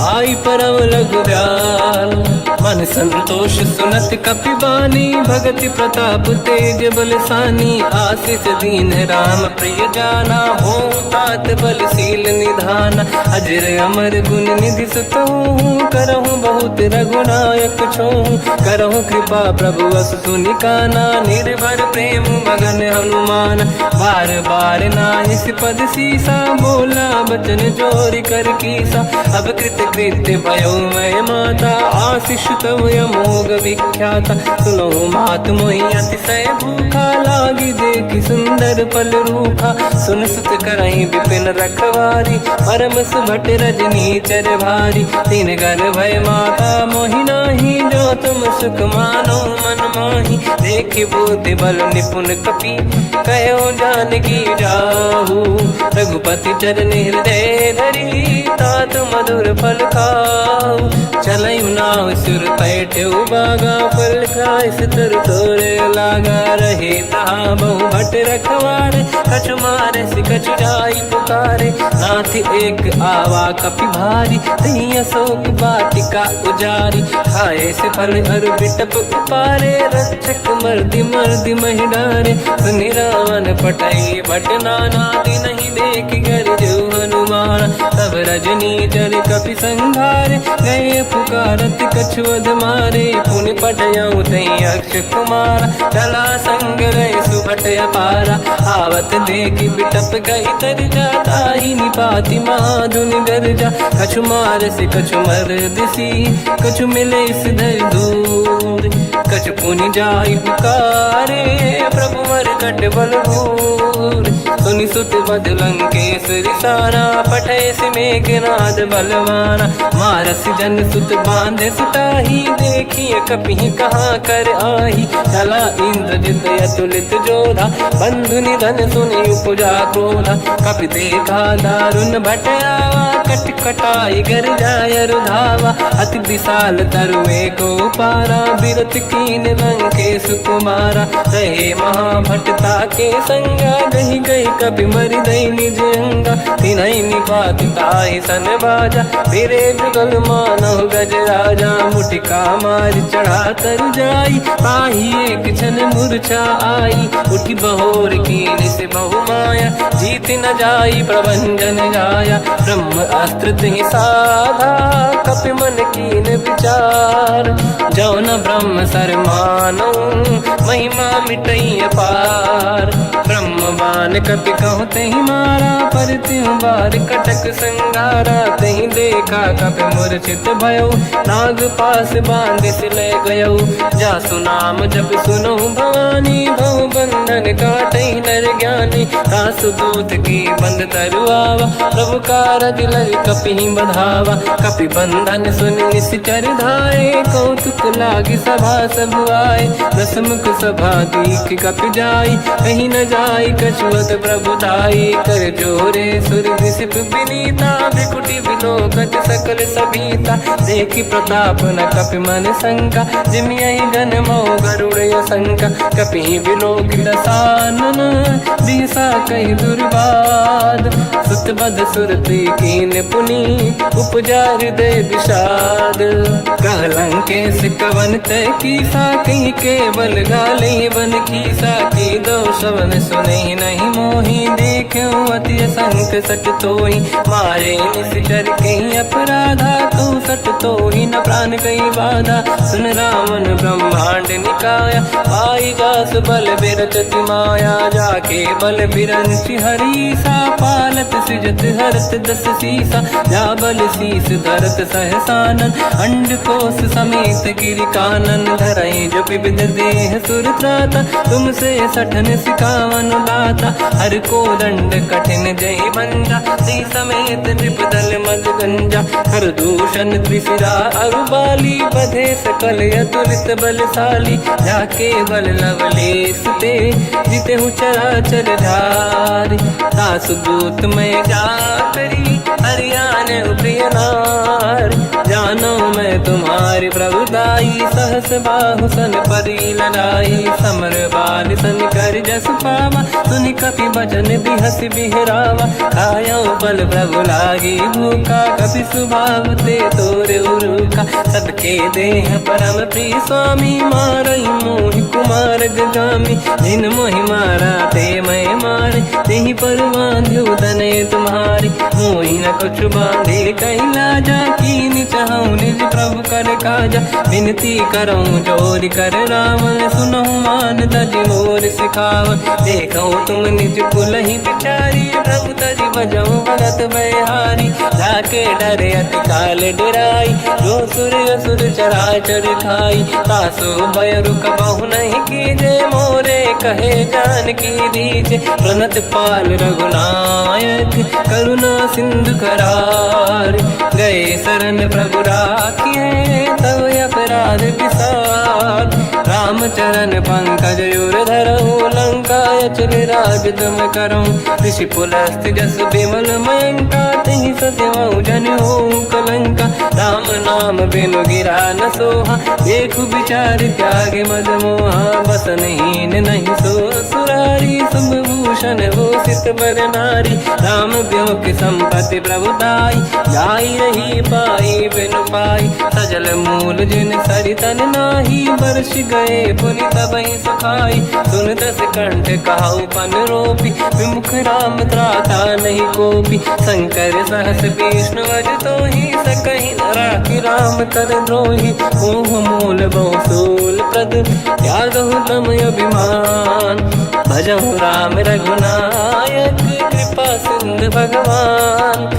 Speaker 1: आई परम लघु दयाल। मन संतोष सुनत कपि बानी भगति प्रताप तेज बलसानी। आशीष दीन राम प्रिय जाना हो तात बलशील निधान। अजर अमर गुण निधि सुतहु करहु बहुत रघुनायक छोहु। करहु कृपा प्रभु अस सुनि काना निर्भर प्रेम मगन हनुमान। बार बार नायस पद सीसा बोला बचन जोरि कर कीसा। अब कृत कृत्य भयो मैं माता आशीष तव अमोघ विख्याता। सुनो मात मोहि अतिशय भूखा लागी देखि सुंदर पल रूखा। सुन सुत करहि विपिन रखवारी परम सुभट रजनी चर भारी। तीन घर भय माता मोहि नाही जो तुम सुख मानो मन माही। देखि बुद्धि बल निपुण कपि कहो जानकी जाहू। रघुपति चरण हृदय धरी तात मधुर फल खाऊ। चलऊ नाव सुर पैठ्यऊ बागा फल खाय सितर तोरे लागा। रहे तहाँ बहु भट रखवारे कछु मारे सि कछु जाई पुकारे। नाथ एक आवा कपि भारी तही अशोक वाटिका उजारी। खाए से फल अरु बिटप उपारे रक्षक मर्दि मर्दि महि डारे। सुनि रावण पटई भट नाना नहीं देख कर जो हनुमान। तब रजनी चर कपि संघार गए पुकारत कछुअध मारे पुनि पटयऊ तई अक्ष कुमारा चला संग रहे सुभट अपारा आवत देखी बिटप गई तर जाता ही निपाति महाधुनि गर्जा कछु मार से कछु मर दिसी कछु मिले सिधर दूर कछु पुनि जाई पुकारे प्रभु मर कट बलभूर सुनि सुत बद लंकेश्वरी सारा पठे से मेघनाद बलवाना मारस जन सुत बांधे सुताही देखिए कपि कहाँ कर आही चला इंद्रजित अतुलित जोधा बंधु निधन सुनि उपजा क्रोधा कपि देखा दारुण भटयावा कट कटाई गर जाय रुधावा अति विशाल तरुए को पारा बिरत कीन लंकेश कुमारा रहे महाभटता के संगा गही गई कपि मरि दई निज अंगा तिन्हई निपात ताहि सन बाजा फिरे जुगल मानव गज राजा मुटिका मार चढ़ा तर जाई पाही एक छन मूर्छा आई उठी बहोर कीन से बहु माया जीत न जाई प्रभंजन जाया ब्रह्म अस्त्र तिहि साधा कपि मन कीन विचार जो न ब्रह्म सर मानो महिमा मिटई अपार ब्रह्मवान कपि कहु तहि मारा पर त्यों बार कटक संगारा तहि देखा कपि मूर्छित भयो नाग पास बांध से ले गयो जासु नाम जब सुनो भवानी भव बंधन काटई नर ज्ञानी तासु दूत की बंद तरुआवा प्रभु कारज लग कपि बधावा कपि बंधन सुन निश्चर धाये कौतुक लागी सभा सब आए दसमुख सभा दीख कपि जाई कहीं न जाई कछुअत प्रभु दाई कर जोरे सुर दिसिप विनीता बिकुटी विलोकत सकल सबीता देखी प्रताप न कपि मन शंका जिमियहि गन मो गरुड़ शंका कपि विलोकित सानन दिशा कही दुर्बाद सुत बद सुरति कीन पुनी उपजा हृदय विषाद कहलंके से कवन तय कीसा कहीं केवल गाले बन कीसा की दो शवन सुने नहीं मोही देखे अति संक सट तोही मारे निश्चर कहीं अपराधा तो सट तो ही न प्राण कहीं बाधा सुन रावण ब्रह्मांड निकाया आई जास बल बिरचति माया जाके बल बिरंचि हरीसा पालत सृजत हरत दस सीसा जा बल शीस धरत सहसानन अंड कोश समेत गिरि कानन धरई जो विविध देह सुर त्राता तुमसे सठन सिखावन दाता हर को दंड कठिन जय बंजा सी समेत नृपदल मद गंजा हर दूषण त्रिशिरा अरुबाली बधे सकल अतुलित बलशाली जाके बल लवलेश ते जिते हूँ चराचर धारी सासु दूत में जा करी हरियाण प्रिय नार जानो मैं तुम्हारी प्रभुदाई सहस बाहु सन परी लड़ाई समर बाल सन कर जस पावा सुनि कपि बचन बिहस बिहरावा खायो बल प्रभु लागी भूखा कपि सुभाव ते तोरे उरुका सबके देह परम प्रिय स्वामी मारई मोहि कुमार गगामी जिन मोहि मारा ते मैं मारे तेहि पर बांध्यो तने तुम्हारी मोहि न कुछ बांधे कहीं लाजा कीन चाहूं निज प्रभु कर काजा विनती करऊं जोर कर रावण सुनहु मान तज मोर सिखाव देखो तुम निज कुल ही बिचारी प्रभु तज बजऊं भगत बहारी जाके डरे अति काल डराई जो सुर असुर चराचर खाई तासु भय रुक बहु नहीं कीजे मोरे कहे जान की दीजे प्रणत पाल रघुनायक करुणा सिंधु करार गए शरण प्रभु राखिए तव अपराध विसार रामचरण पंकज युर धरऊ लंका अचल राज तुम करऊं ऋषि पुलस्त जस विमल मयंका तहि सत्यवऊ जन हो कलंका राम नाम बिनु गिरा न सोहा देखु विचार त्यागे मद मोहा बसन हीन नहीं सो सुरारी शुभ भूषण वो सित बर नारी राम ब्यों की संपत्ति प्रभुताई जाई रही पाई बिनु पाई सजल मूल जिन सरितन नाही वर्ष गए पुनि तबहि सुखाई सुन दस कंठ कहाऊ पन रोपी विमुख राम त्राता नहीं कोपी शंकर सहस विष्णु अज तो ही सकहि न राखी कपि राम कर द्रोही, मोह मूल बहुसूल प्रद त्यागहु तम अभिमान। भजहु राम रघुनायक कृपा सिंधु भगवान,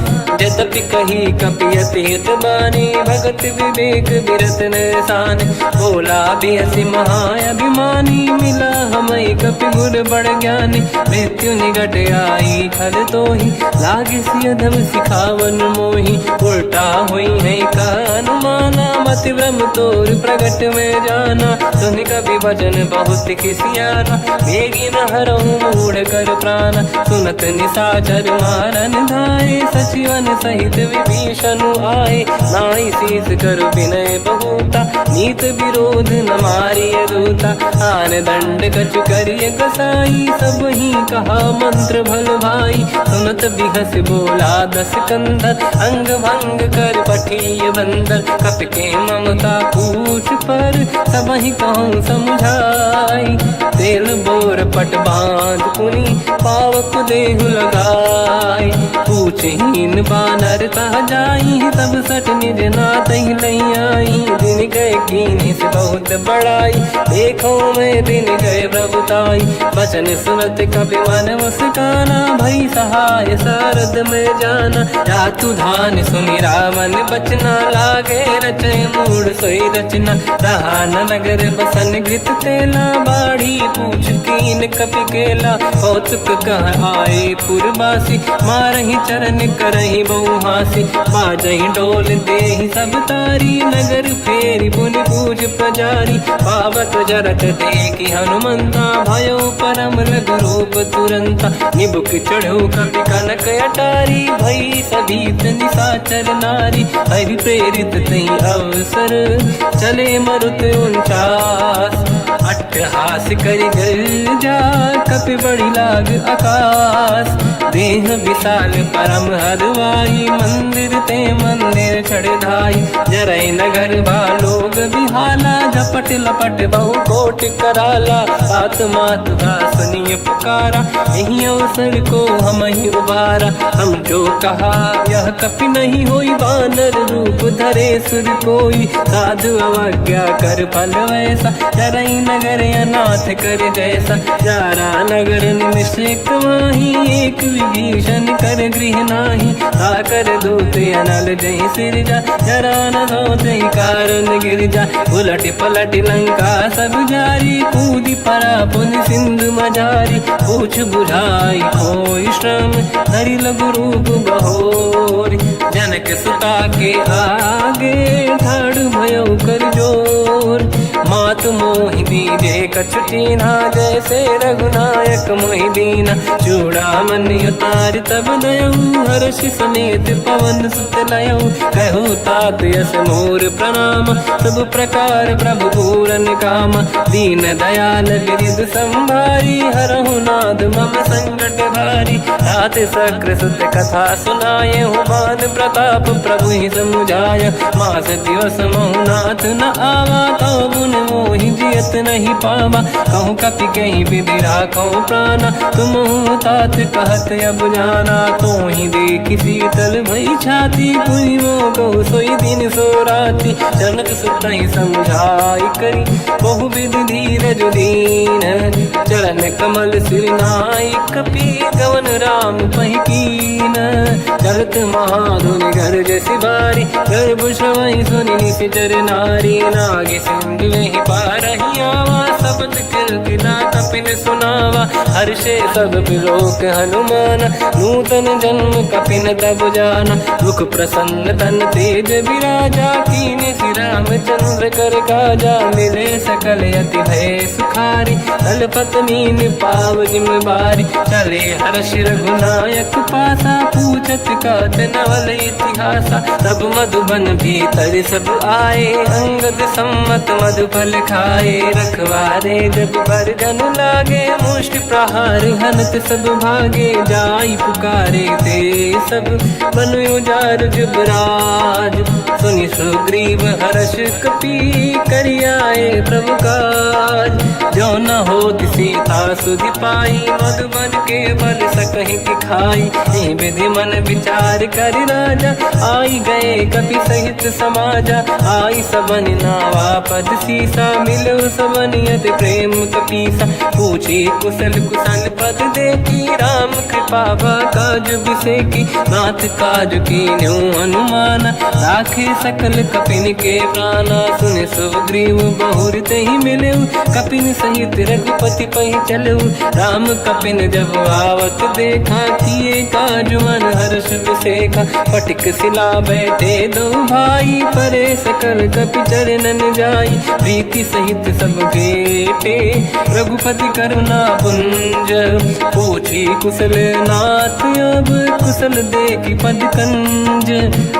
Speaker 1: यद्यपि कही कपियति हित बानी, भगत विवेक बिरत निशान। बोला बियसि महाअभिमानी, मिला हमई कपि गुर बड़ ज्ञानी। मृत्यु निकट आई खल तोहि, लागे सिय धम सिखावन मोहि। उल्टा हुई है का अनुमाना, मति भ्रम तोर प्रगट में जाना। सुनि कपि वचन बहुत खिसियाना, बेगी न हरहु मूढ़ कर प्राण। सुनत निशाचर मारन धाये, सचिवन सहित विभीषण आए। नाई शीस कर विनय बहुता, नीत विरोध न मारिय दूता। आन दंड कछु करिय कसाई, सब ही कहा मंत्र भल भाई। सुनत बिहस बोला दस कंधर, अंग भंग कर पठिय बंदर। कपि के ममता पूछ पर, सब ही कहूँ समझाई। तेल बोर पट बांध पुनि, पावक देहु लगाई। पूछहीन बानर तह जाई, तब सट निज नाथ ही लई आई। दिन गए कीनी से बहुत बड़ाई, देखो मैं दिन गए प्रभुताई। बचन सुनत कपि मन मुस्काना, भई सहाय सारद में जाना। जातु धान सुनि रामन बचना, लागे रचय मूढ़ सोई रचना। रहा न नगर बसन घृत तेला, बाढ़ी पूछ कीन कपि केला। कौतुक कह आए पुरवासी, मारहि चरण करहि बहुहासी। बाजहि डोल देहि सब तारी, नगर फेरि पुनि पूज प्रजारी। पावत जरत देखि हनुमंता, भयो परम लघु रूप तुरंता। निबुक चढ़ो कपि कनक अटारी, भई सभीत निशाचर नारी। हरि प्रेरित तहि अवसर, चले मरुत 49। अट्टहास करि गर्जा, कपि बड़ी लाग आकाश। देह विशाल परम हरवाई, मंदिर ते मंदिर चढ़ धाई। जरई नगर बालोग बिहाला, झपट लपट बहु कोट कराला। आत्मात सुनिय पुकारा, यही अवसर को हम ही उबारा। हम जो कहा यह कपि नहीं होई, बानर रूप धरे सुर कोई। साधु अवज्ञा कर फल वैसा, जरई नगर अनाथ कर जैसा। जारा नगर निमिषेक माही, एक विभीषण कर गृह नाही। आकर दूत अनल जय सिरजा, जरा न सोते कारण गिरजा। उलट पलट लंका सब जारी, कूदी परा पुनि सिंधु मजारी। पूछ बुझाई कोई श्रम, धरि लघु रूप बहोरी। जनक सुता के आगे, ठाड़ भयो कर जोर। मात मोहि दीजे कछु कीन्हा, जैसे रघुनायक मोहि दीना। चूड़ामणि उतारि तब दयऊ, हर्ष समेत पवन सुत लयऊ। कहु तात यस मोर प्रणाम, सब प्रकार प्रभु पूरन काम। दीन दयाल गिरिध संभारी, हरहु नाद मम संकट भारी। तात सकृ सुत कथा सुनाए, मान प्रताप प्रभु ही समुझाय। मास दिवस महु नाथ न आवा, तौ गुण मोहि जियत नहीं पावा। कहूँ कपि कहीं विधि राखो प्राणा, तुम तात कहत अब जाना। तो ही देखि शीतल भई छाती, पुनि मोह कहु सोई दिन सो राति। जनक सुत ही समझाई करी, बहु विधि धीरज दीन। चरण कमल सिर नाई, कपि गवन राम पहि कीन। चलत महाधुनि गर्ज सिबारी, गर्भ श्रवहि सुनि निशिचर नारी। नागे सिंधु ही पारहि आवा, शब्द कीर्तना कपिन सुनावा। हर्षे सब बिलोक हनुमान, नूतन जन्म कपिन तब जाना। मुख प्रसन्न तन तेज विराजा, कीने श्री रामचंद्र कर काजा। मिले सकल अति भय सुखारी, तलपत मीन पाव जिम बारी। चले हर्ष रघुनायक पासा, पूछत कात नवल इतिहासा। तब मधुबन भीतर सब आए, अंगद सम्मत मधुफल खाए रखवारे, जब बरगन लागे मुष्टि प्रहार, हनत सब भागे जाई पुकारे ते सब बन उजार जुबराज। सुनि सुग्रीव हर्ष कपि करियाए प्रभु काज, जो न होत सीता सुधि पाई, मधुबन के बल सकहि कि खाई। ए विधि मन विचार कर राजा, आई गए कपि सहित समाजा। आई सबन नावा पद सीसा, मिलो सबन यदि प्रेम कपीसा। पूछी कुशल कुशल पद देखी, राम कृपा काज बिसेकी। नाथ काज की न्यू अनुमाना, राखे सकल कपिन के प्राणा। सुने सुग्रीव बहुर तहि मिलऊ, कपिन सहित रघुपति पहि चलऊ। राम कपिन जब आवत देखा, किए काज मन हर्ष बिसेखा। फटिक सिला बैठे दो भाई, परे सकल कपि चरणन जाई। प्रीति सहित सब बेटे, रघुपति करुणा पुंज। पूछी कुशल नाथ अब, कुशल देखी पद कंज।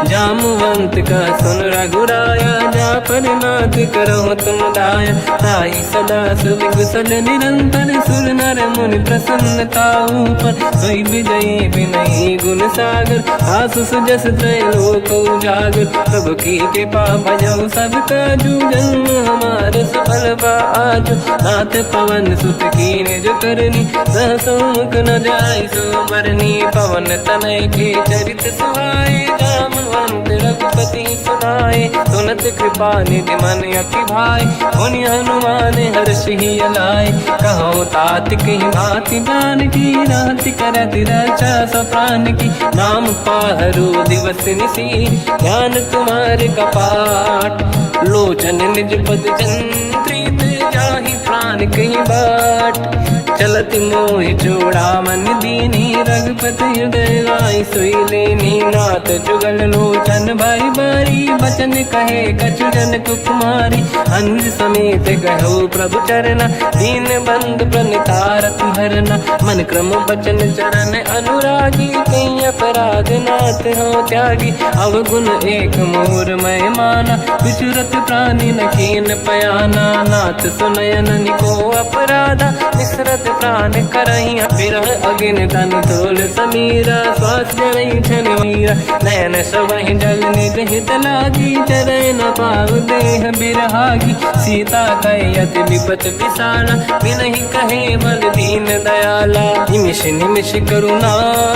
Speaker 1: जामवंत का सुन रघुराया, जा पर नाथ करहु तुम दाया। ताई सदा सुविकुशल निरंतर, सुर नर मुनि प्रसन्नता ऊपर। सोई विजयी विनयी गुण सागर, आसु सुजस त्रैलोक उजागर। प्रभु की कृपा भजऊ सब काजू, जन्म हमार सफल बा आजु। नाथ पवन सुत कीन्ह जो करनी, सहसो मुख न जाय सो मरनी। पवन तनय के चरित सुहाए, जामवंत रघुपति सुनाए। सुनत कृपा निधि मन अति भाई, मुनि हनुमान हर्ष ही अलाए। कहो तात कहीं भांति जानकी, राति करत रक्षा सब प्राण की। नाम पाहरो दिवस निसी, ध्यान तुम्हारे कपाट। लोचन निज पद चंद्रित, जाहि प्राण कहीं बाट। चलत मोहि चूड़ा मन दीनी, रघुपति हृदय लाई सोई लेनी। नाथ जुगल लोचन भाई बारी, बचन कहे कछु जन कुमारी। अंज समेत कहो प्रभु चरना, दीन बंद प्रणितारत हरना। मन क्रम बचन चरण अनुरागी, कहीं अपराध नाथ हो त्यागी। अवगुण एक मोर मैं माना, विचुरत प्राणी न कीन पयाना। नाथ सुनयन निको अपराधा, निसरत प्राण करही विरह। अगिन तन तोल समीरा, श्वास जरई छन मीरा। नयन सबहि जल निज हित लागी, चरय न पाव देह बिरहागी। सीता कहे अति विपत विसाला, बिनहि कहे बल दीन दयाला। निमिष निमिष करुणा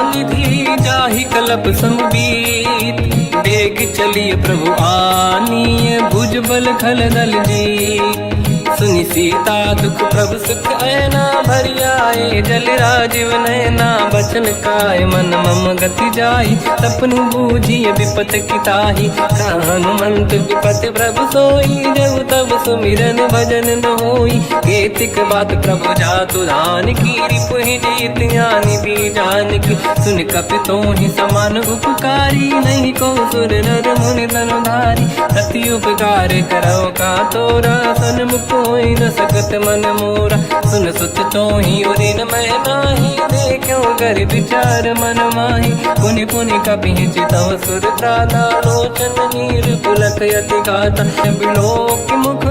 Speaker 1: निधि, जाहि कलप संबीत। बेग चलिए प्रभु आनीय, भुज बल खल दल जी। सुनि सीता दुख प्रभु सुख ऐना, भरि आए जल राजीव नैना। बचन काय मन मम गति जाई, सपनु बूझिय विपत किताही। हनुमंत विपत प्रभु सोई, जब तब सुमिरन भजन न होई। केतिक बात प्रभु जातु धान की, रिपुहि जीत ज्ञानी भी जानकी। सुन कपि तोहि समान उपकारी, नहीं को सुर नर मुनि तनुधारी। अति उपकार करौ का तोरा, सन्मुख होई न सकत मन मोरा। सुन सुत तोहि उरिन मैं नाही, देखो कर विचार मन माही। पुनि पुनि कपि चितव सुर त्राता, लोचन नीर पुलक अति गाता। बिलोक मुख